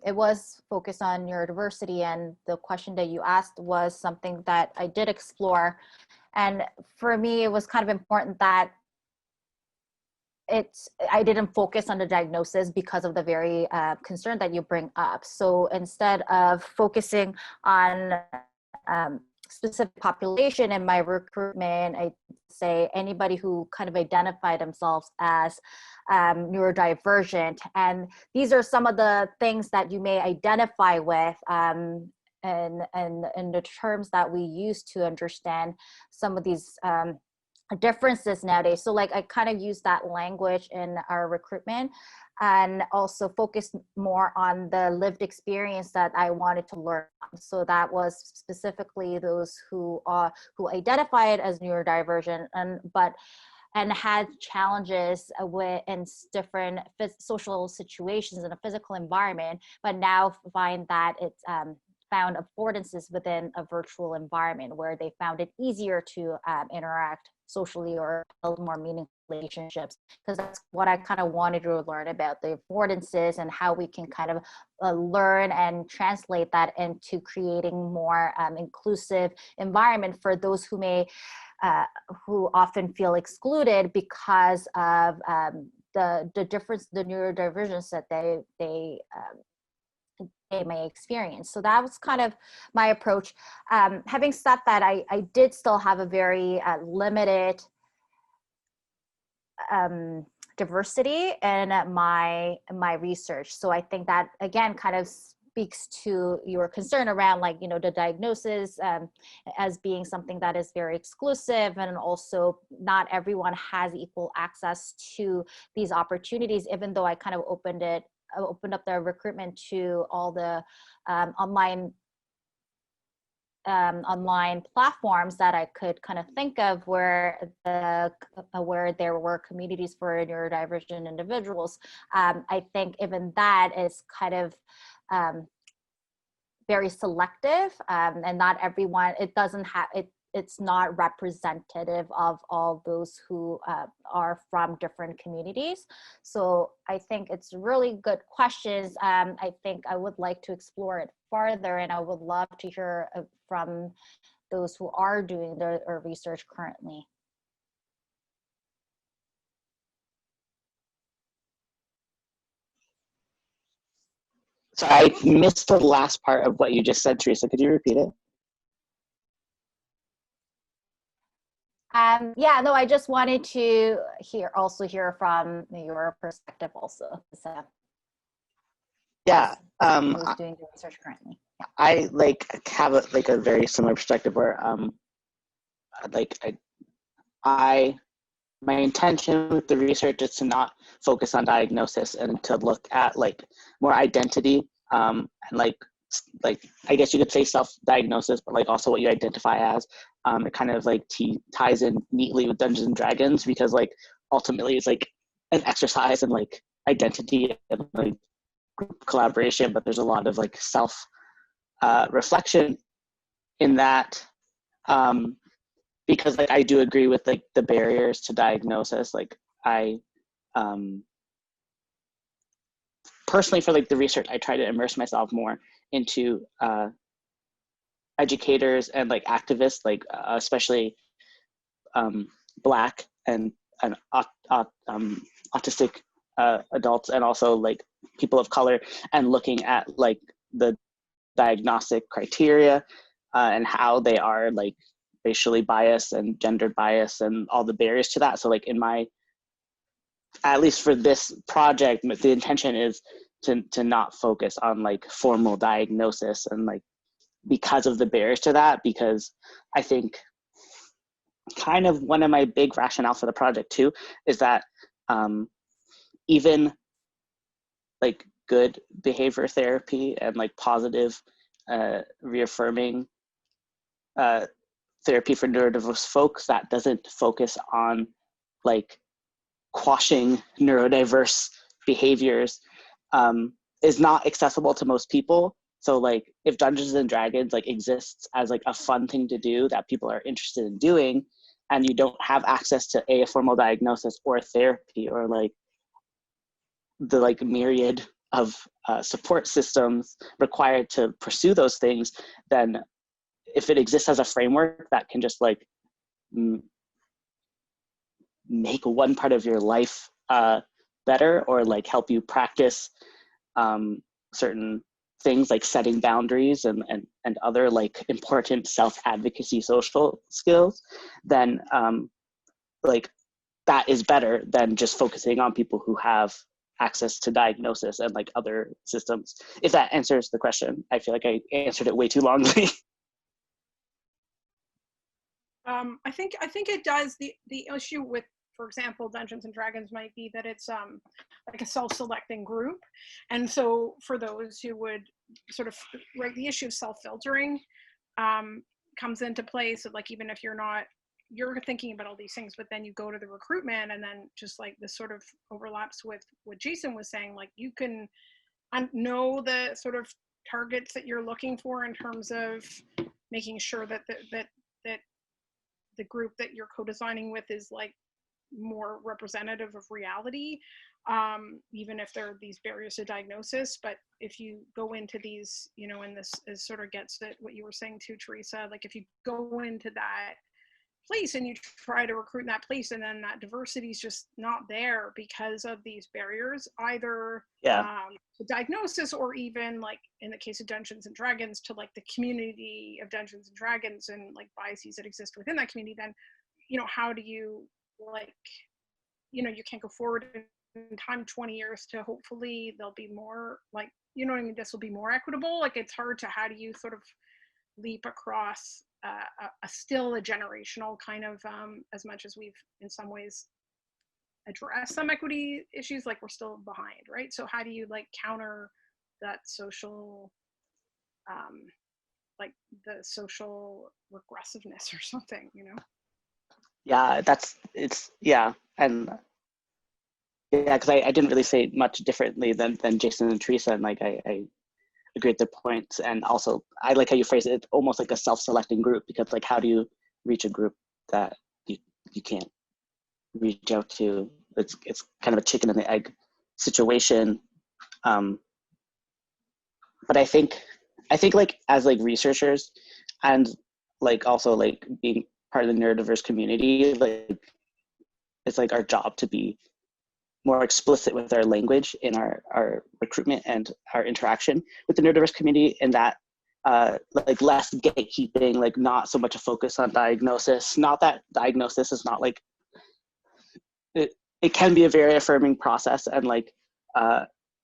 it was focused on neurodiversity, and the question that you asked was something that I did explore. And for me, it was kind of important that I didn't focus on the diagnosis because of the very concern that you bring up. So instead of focusing on specific population in my recruitment, I say anybody who kind of identify themselves as neurodivergent. And these are some of the things that you may identify with and the terms that we use to understand some of these differences nowadays. So like I kind of use that language in our recruitment, and also focus more on the lived experience that I wanted to learn. So that was specifically those who identified as neurodivergent and had challenges in different social situations in a physical environment, but now find that it's found affordances within a virtual environment where they found it easier to interact socially or build more meaningful relationships, because that's what I kind of wanted to learn about, the affordances and how we can kind of learn and translate that into creating more inclusive environment for those who may who often feel excluded because of the difference, the neurodivergence that they may experience. So that was kind of my approach. Having said that, I did still have a very limited diversity in my research. So I think that again kind of speaks to your concern around the diagnosis as being something that is very exclusive, and also not everyone has equal access to these opportunities, even though I kind of opened up the recruitment to all the online platforms that I could kind of think of where there were communities for neurodivergent individuals. I think even that is kind of very selective, and not everyone, it's not representative of all those who are from different communities. So I think it's really good questions. I think I would like to explore it farther, and I would love to hear from those who are doing their research currently. So I missed the last part of what you just said, Teresa. Could you repeat it? Yeah, no, I just wanted to hear from your perspective also. So, yeah, who's doing the research currently? Yeah. I have a very similar perspective where my intention with the research is to not focus on diagnosis and to look at more identity and I guess you could say self-diagnosis, but also what you identify as. It kind of ties in neatly with Dungeons and Dragons, because ultimately it's an exercise in identity and group collaboration, but there's a lot of self reflection in that, because I do agree with the barriers to diagnosis. personally for like the research, I try to immerse myself more into educators and like activists, like especially Black and autistic adults, and also like people of color, and looking at like the diagnostic criteria and how they are like racially biased and gendered biased and all the barriers to that. So like in my, at least for this project, the intention is to not focus on like formal diagnosis and like because of the barriers to that, because I think kind of one of my big rationale for the project too is that even like good behavior therapy and like positive reaffirming therapy for neurodiverse folks that doesn't focus on like quashing neurodiverse behaviors is not accessible to most people. So like if Dungeons and Dragons like exists as like a fun thing to do that people are interested in doing, and you don't have access to a formal diagnosis or therapy or like the like myriad of support systems required to pursue those things, then if it exists as a framework that can just like make one part of your life better, or like help you practice certain things like setting boundaries and other like important self-advocacy social skills, then like that is better than just focusing on people who have access to diagnosis and like other systems. If that answers the question. I feel like I answered it way too longly. I think it does. The issue with, for example, Dungeons and Dragons might be that it's like a self-selecting group, and so for those who would sort of, right, the issue of self-filtering comes into play. So like even if you're thinking about all these things, but then you go to the recruitment, and then just like this sort of overlaps with what Jason was saying, like you can know the sort of targets that you're looking for in terms of making sure that the group that you're co-designing with is like more representative of reality, even if there are these barriers to diagnosis. But if you go into these, you know, and this is sort of gets at what you were saying too, Teresa, like if you go into that place and you try to recruit in that place, and then that diversity is just not there because of these barriers, either to diagnosis, or even like in the case of Dungeons and Dragons, to like the community of Dungeons and Dragons and like biases that exist within that community, then, you know, how do you like, you know, you can't go forward in time 20 years to hopefully there'll be more like, you know what I mean, this will be more equitable. Like it's hard to, how do you sort of leap across still a generational kind of, as much as we've in some ways addressed some equity issues, like we're still behind, right? So how do you like counter that social, like the social regressiveness or something, you know? Yeah, and yeah, because I didn't really say much differently than Jason and Teresa, and like I agree with their points. And also I like how you phrase it, it's almost like a self-selecting group, because like how do you reach a group that you can't reach out to? It's kind of a chicken and the egg situation. But I think like as like researchers, and like also like being part of the neurodiverse community, like it's like our job to be more explicit with our language in our recruitment and our interaction with the neurodiverse community, and that like less gatekeeping, like not so much a focus on diagnosis. Not that diagnosis is not like, it can be a very affirming process, and like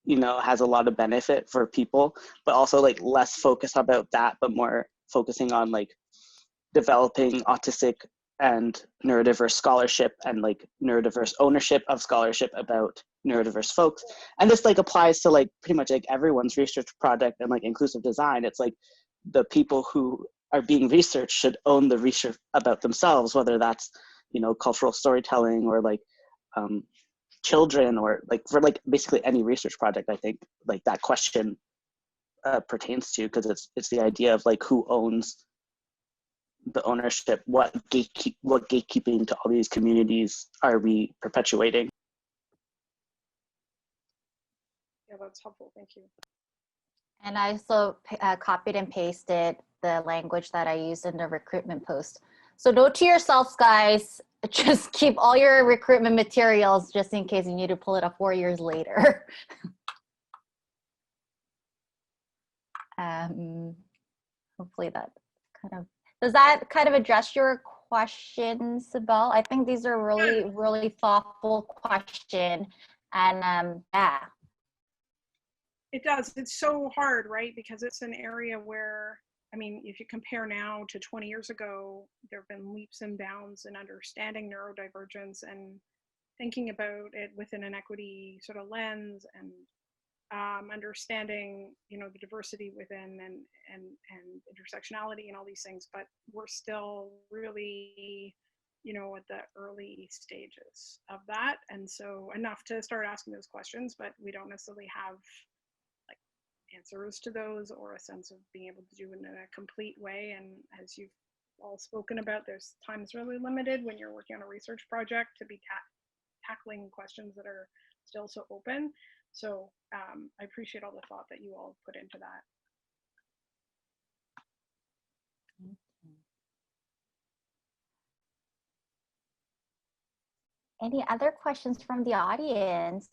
you know, has a lot of benefit for people, but also like less focus about that, but more focusing on like developing autistic and neurodiverse scholarship and like neurodiverse ownership of scholarship about neurodiverse folks. And this like applies to like pretty much like everyone's research project and like inclusive design. It's like the people who are being researched should own the research about themselves, whether that's, you know, cultural storytelling or like children, or like for like basically any research project. I think like that question pertains to, because it's the idea of like who owns the ownership, what gatekeeping to all these communities are we perpetuating? Yeah, that's helpful. Thank you. And I also copied and pasted the language that I used in the recruitment post. So note to yourselves, guys, just keep all your recruitment materials just in case you need to pull it up 4 years later. Hopefully that does that kind of address your questions, Isabel? I think these are really thoughtful questions. And yeah. It does. It's so hard, right? Because it's an area where, I mean, if you compare now to 20 years ago, there have been leaps and bounds in understanding neurodivergence and thinking about it within an equity sort of lens, and understanding, you know, the diversity within and intersectionality and all these things. But we're still really, you know, at the early stages of that. And so enough to start asking those questions, but we don't necessarily have answers to those or a sense of being able to do it in a complete way. And as you've all spoken about, there's times really limited when you're working on a research project to be tackling questions that are still so open. So I appreciate all the thought that you all put into that. Any other questions from the audience?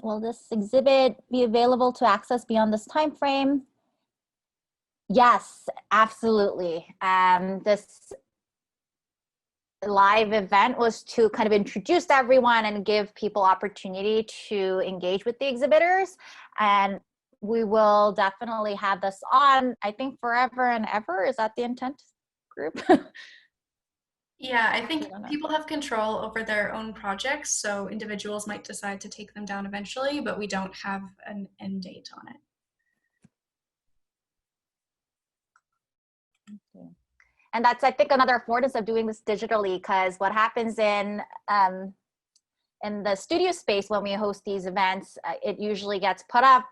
Will this exhibit be available to access beyond this time frame? Yes, absolutely. This live event was to kind of introduce everyone and give people opportunity to engage with the exhibitors. And we will definitely have this on, I think, forever and ever. Is that the intent, group? Yeah, I think people have control over their own projects, so individuals might decide to take them down eventually, but we don't have an end date on it. Okay. And that's, I think, another affordance of doing this digitally, because what happens in the studio space when we host these events, it usually gets put up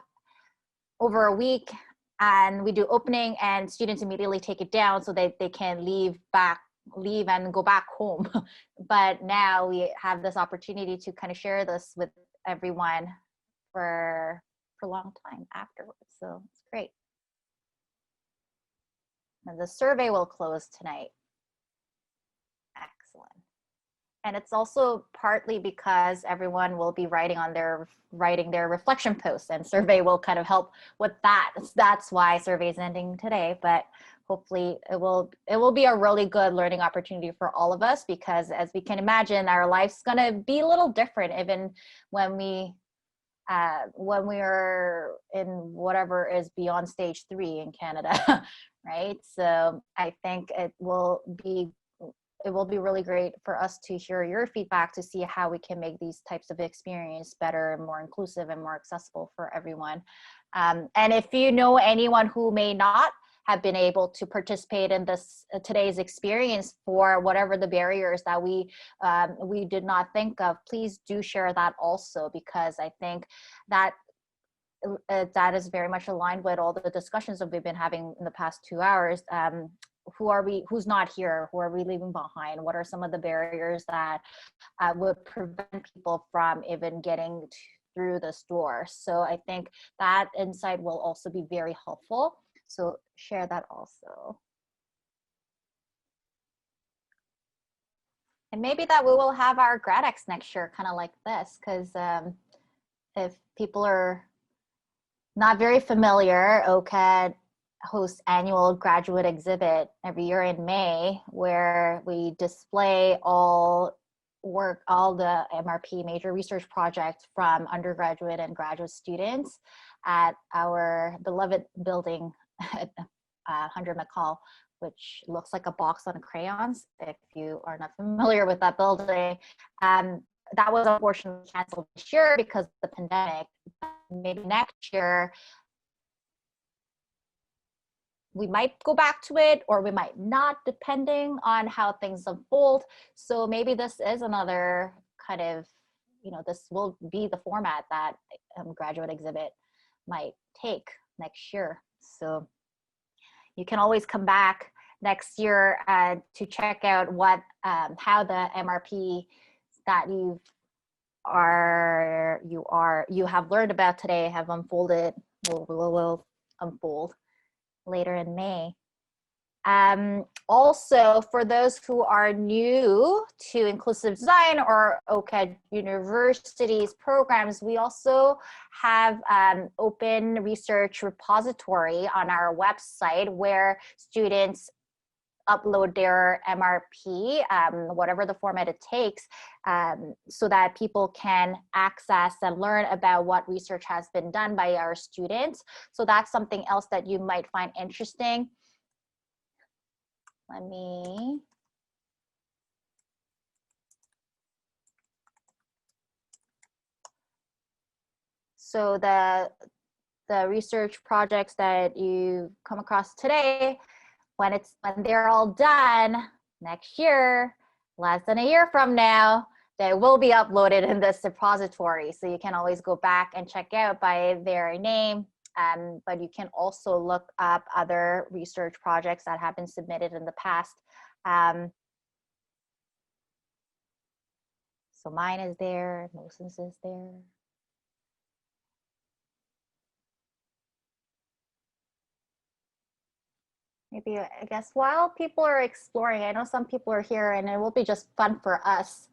over a week, and we do opening and students immediately take it down so they can leave and go back home. But now we have this opportunity to kind of share this with everyone for a long time afterwards. So it's great. And the survey will close tonight. Excellent. And it's also partly because everyone will be writing their reflection posts, and survey will kind of help with that. That's why survey is ending today, but hopefully it will be a really good learning opportunity for all of us, because as we can imagine, our life's gonna be a little different even when we are in whatever is beyond stage 3 in Canada, right? So I think it will be really great for us to hear your feedback to see how we can make these types of experience better and more inclusive and more accessible for everyone. And if you know anyone who may not have been able to participate in this today's experience for whatever the barriers that we did not think of, please do share that also, because I think that that is very much aligned with all the discussions that we've been having in the past 2 hours. Who's not here? Who are we leaving behind? What are some of the barriers that would prevent people from even getting through this door? So I think that insight will also be very helpful. So share that also. And maybe that we will have our GradX next year, kind of like this, because if people are not very familiar, OCAD hosts annual graduate exhibit every year in May, where we display all the MRP major research projects from undergraduate and graduate students at our beloved building at 100 McCall, which looks like a box on crayons, if you are not familiar with that building. That was unfortunately canceled this year because of the pandemic. Maybe next year we might go back to it or we might not, depending on how things unfold. So maybe this is another kind of, this will be the format that graduate exhibit might take next year. So you can always come back next year to check out what how the MRP that you have learned about today have unfolded, will unfold later in May. Also, for those who are new to inclusive design or OCAD University's programs, we also have open research repository on our website where students upload their MRP, whatever the format it takes, so that people can access and learn about what research has been done by our students. So that's something else that you might find interesting. Let me so the research projects that you come across today, when they're all done next year, less than a year from now, they will be uploaded in this repository. So you can always go back and check out by their name. But you can also look up other research projects that have been submitted in the past. So mine is there, Mosins is there. Maybe, I guess, while people are exploring, I know some people are here and it will be just fun for us.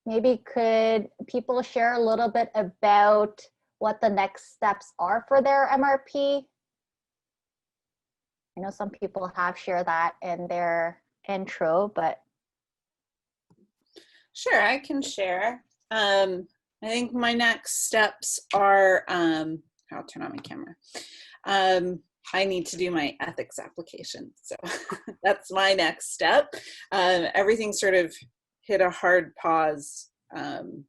Maybe could people share a little bit about what the next steps are for their MRP? I know some people have shared that in their intro, but. Sure, I can share. I think my next steps are, I'll turn on my camera. I need to do my ethics application. So that's my next step. Everything sort of hit a hard pause in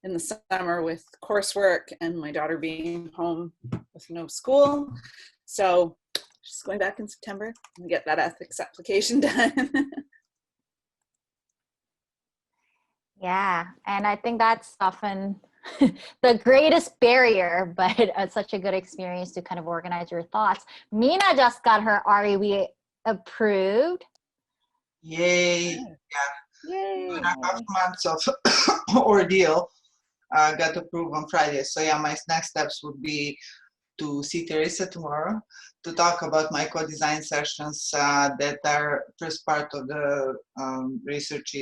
the summer with coursework and my daughter being home with no school. So just going back in September and get that ethics application done. Yeah, and I think that's often the greatest barrier, but it's such a good experience to kind of organize your thoughts. Mina just got her REB approved. Yay! Yeah. Yay! 2.5 months of ordeal got approved on Friday. So yeah, my next steps would be to see Teresa tomorrow to talk about my co-design sessions that are first part of the research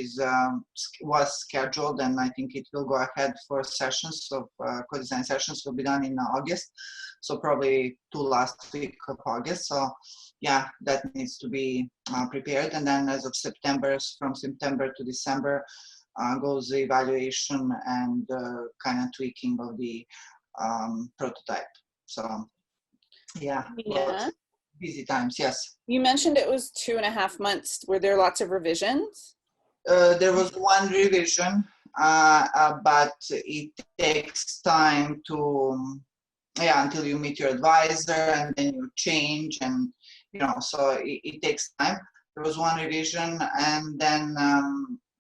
was scheduled, and I think it will go ahead for sessions of co-design sessions will be done in August, so probably 2 last week of August. So yeah, that needs to be prepared, and then as of September, from September to December goes the evaluation and kind of tweaking of the prototype. So yeah, busy times. Yes. You mentioned it was 2.5 months. Were there lots of revisions? There was one revision, but it takes time to, until you meet your advisor and then you change, and so it takes time. There was one revision, and then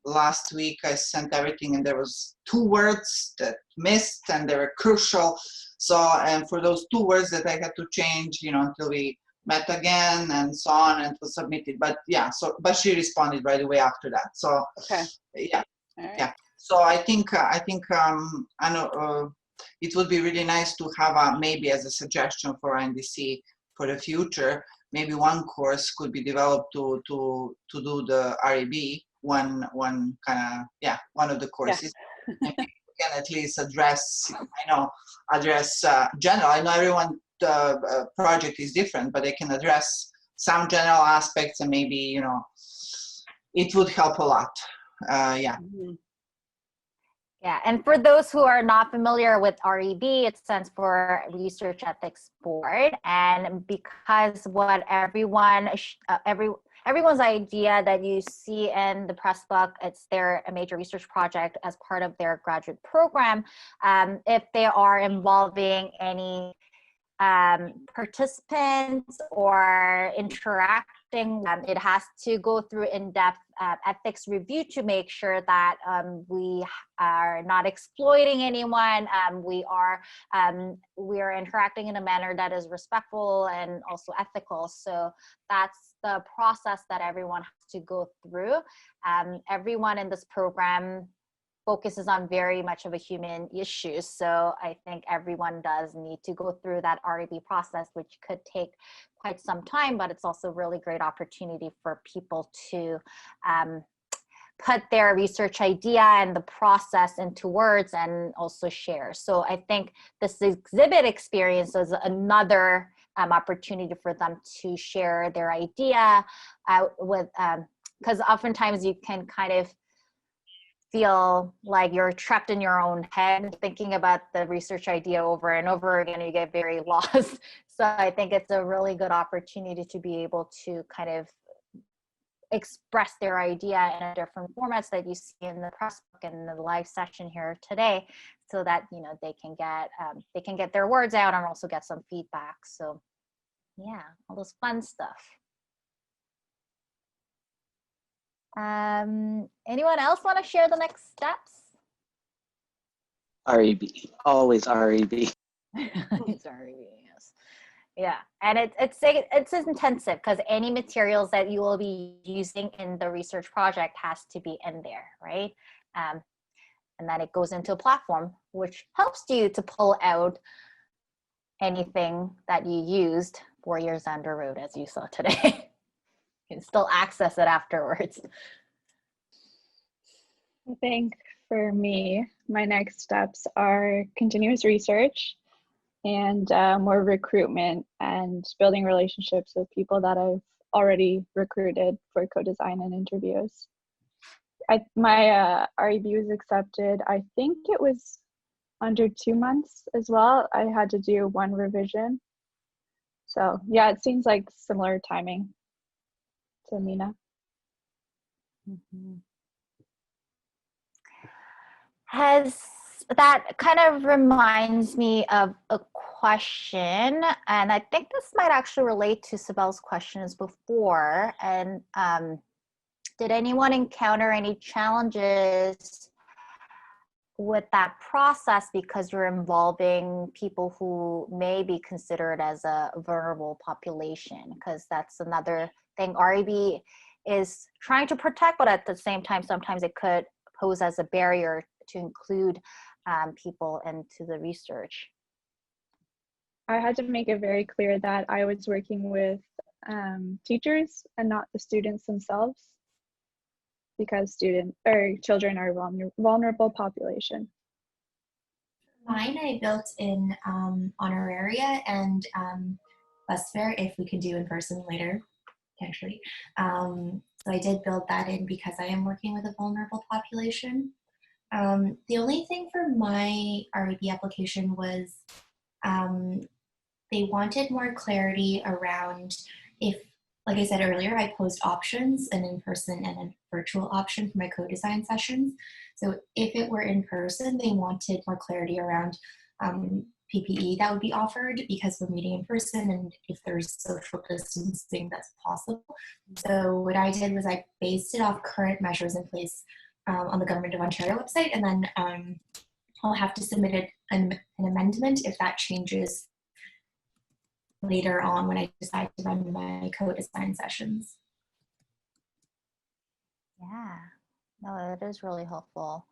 last week I sent everything, and there was 2 words that missed, and they were crucial. So, and for those 2 words that I had to change, until we met again and so on, and it was submitted. But yeah, but she responded right away after that. So okay. Yeah, right. Yeah. So I think I know it would be really nice to have maybe as a suggestion for NDC for the future, maybe one course could be developed to do the REB, one of the courses. Yeah. Can at least address general. I know everyone project is different, but they can address some general aspects, and maybe it would help a lot. Yeah. Mm-hmm. Yeah, and for those who are not familiar with REB, it stands for Research Ethics Board, and because what everyone's idea that you see in the press book, it's a major research project as part of their graduate program. If they are involving any participants or interacting, it has to go through in-depth ethics review to make sure that we are not exploiting anyone. We are interacting in a manner that is respectful and also ethical. So that's the process that everyone has to go through. Everyone in this program focuses on very much of a human issue. So I think everyone does need to go through that REB process, which could take quite some time, but it's also a really great opportunity for people to put their research idea and the process into words and also share. So I think this exhibit experience is another opportunity for them to share their idea with, because oftentimes you can kind of feel like you're trapped in your own head thinking about the research idea over and over again. You get very lost. So I think it's a really good opportunity to be able to kind of express their idea in a different formats that you see in the press book and the live session here today, so that they can get their words out and also get some feedback. So yeah, all this fun stuff. Anyone else want to share the next steps? REB, always REB. It's REB, yes. Yeah, and it's intensive because any materials that you will be using in the research project has to be in there, right? And then it goes into a platform, which helps you to pull out anything that you used 4 years down the road, as you saw today. You can still access it afterwards. I think for me, my next steps are continuous research and more recruitment and building relationships with people that I've already recruited for co-design and interviews. My REB was accepted, I think it was under 2 months as well. I had to do 1 revision. So yeah, it seems like similar timing to Mina. Mm-hmm. That kind of reminds me of a question, and I think this might actually relate to Sibel's questions before. And did anyone encounter any challenges with that process because you're involving people who may be considered as a vulnerable population? Because that's another thing REB is trying to protect, but at the same time, sometimes it could pose as a barrier to include people into the research. I had to make it very clear that I was working with teachers and not the students themselves, because children are a vulnerable population. Mine, I built in honoraria and bus fare, if we can do in person later, potentially. So I did build that in because I am working with a vulnerable population. The only thing for my REB application was they wanted more clarity around if, like I said earlier, I posed options, an in-person and a virtual option for my co-design sessions. So if it were in person, they wanted more clarity around PPE that would be offered because we're meeting in person and if there's social distancing that's possible. So what I did was I based it off current measures in place on the Government of Ontario website, and then I'll have to submit an amendment if that changes later on when I decide to run my co-design sessions. Yeah, no, it is really helpful.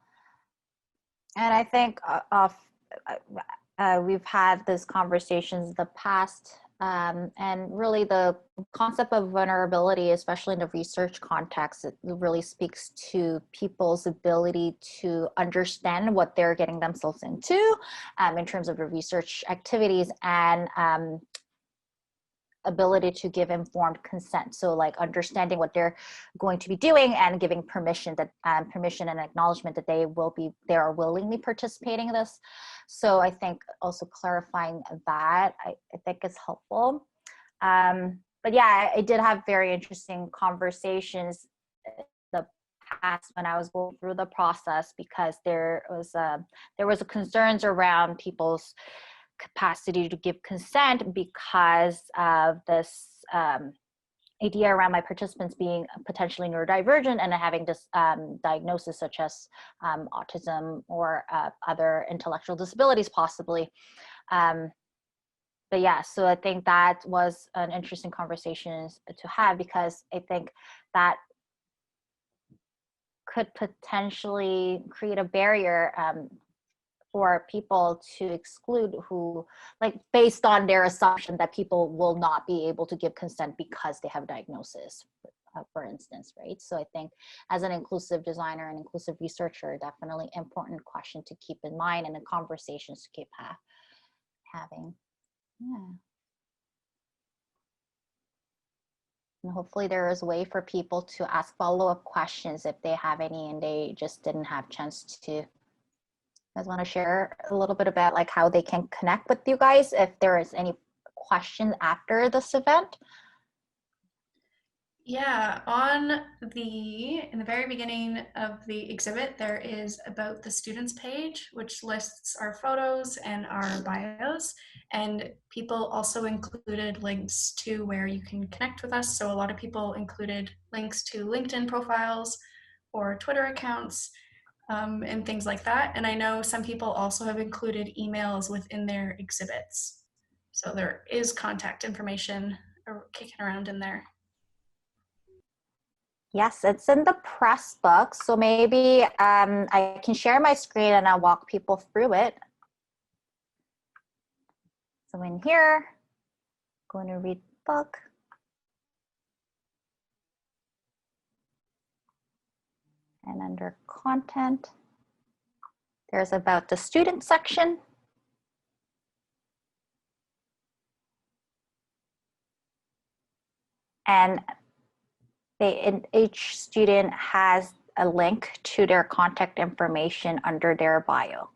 And I think we've had these conversations in the past, and really the concept of vulnerability, especially in the research context, it really speaks to people's ability to understand what they're getting themselves into in terms of the research activities and ability to give informed consent. So like understanding what they're going to be doing and giving permission and acknowledgement that they are willingly participating in this. So I think also clarifying that I think is helpful. But yeah, I did have very interesting conversations in the past when I was going through the process, because there was a concerns around people's capacity to give consent because of this idea around my participants being potentially neurodivergent and having this diagnosis such as autism or other intellectual disabilities possibly. But yeah, so I think that was an interesting conversation to have, because I think that could potentially create a barrier for people to exclude who, like, based on their assumption that people will not be able to give consent because they have a diagnosis, for instance, right? So I think as an inclusive designer and inclusive researcher, definitely important question to keep in mind and the conversations to keep having. Yeah. And hopefully there is a way for people to ask follow-up questions if they have any and they just didn't have a chance to. You guys want to share a little bit about like how they can connect with you guys if there is any questions after this event? Yeah, in the very beginning of the exhibit, there is about the students page, which lists our photos and our bios. And people also included links to where you can connect with us. So a lot of people included links to LinkedIn profiles or Twitter accounts and things like that. And I know some people also have included emails within their exhibits. So there is contact information kicking around in there. Yes, it's in the press book. So maybe I can share my screen and I'll walk people through it. So in here, going to read the book. And under content, there's about the student section. And each student has a link to their contact information under their bio.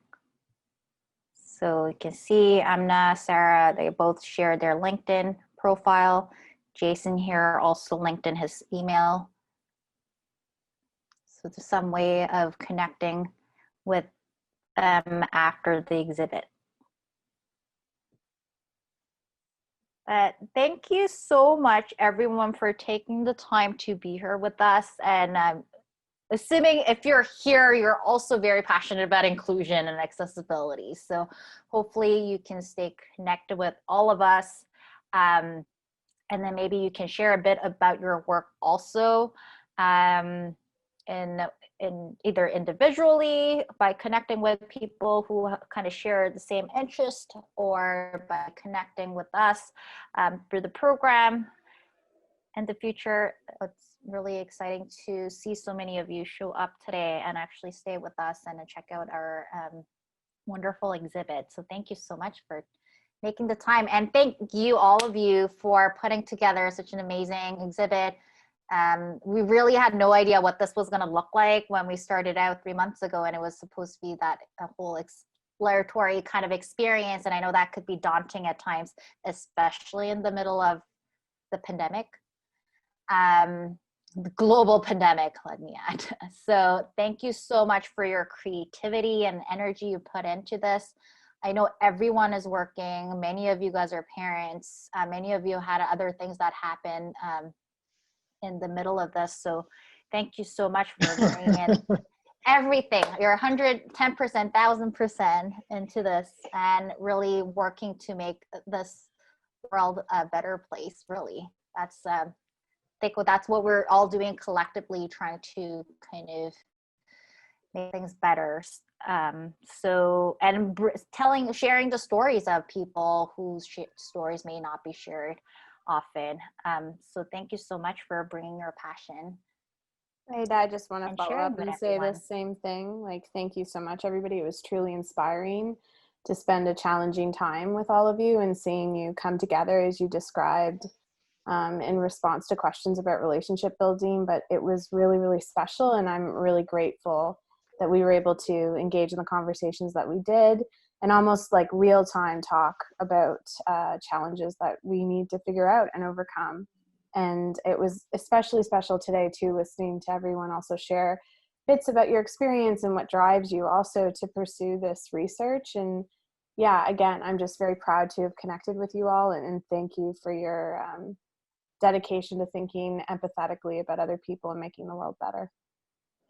So you can see Amna, Sarah, they both share their LinkedIn profile. Jason here also linked in his email. So there's some way of connecting with them after the exhibit. Thank you so much, everyone, for taking the time to be here with us. And assuming if you're here, you're also very passionate about inclusion and accessibility. So hopefully you can stay connected with all of us. And then maybe you can share a bit about your work also in either individually by connecting with people who kind of share the same interest, or by connecting with us through the program. In the future, it's really exciting to see so many of you show up today and actually stay with us and check out our wonderful exhibit. So thank you so much for making the time, and thank you, all of you, for putting together such an amazing exhibit. We really had no idea what this was going to look like when we started out 3 months ago, and it was supposed to be that a whole exploratory kind of experience. And I know that could be daunting at times, especially in the middle of the pandemic, the global pandemic, let me add. So thank you so much for your creativity and energy you put into this. I know everyone is working. Many of you guys are parents. Many of you had other things that happened in the middle of this. So thank you so much for bringing in everything. You're 110%, 1000% into this and really working to make this world a better place, really. That's, I think that's what we're all doing collectively, trying to kind of make things better. Sharing the stories of people whose stories may not be shared often. So thank you so much for bringing your passion. Right, I just want to follow up and say the same thing. Like, thank you so much, everybody. It was truly inspiring to spend a challenging time with all of you and seeing you come together as you described in response to questions about relationship building. But it was really, really special, and I'm really grateful that we were able to engage in the conversations that we did, and almost like real-time talk about challenges that we need to figure out and overcome. And it was especially special today too, listening to everyone also share bits about your experience and what drives you also to pursue this research. And yeah, again, I'm just very proud to have connected with you all, and thank you for your dedication to thinking empathetically about other people and making the world better.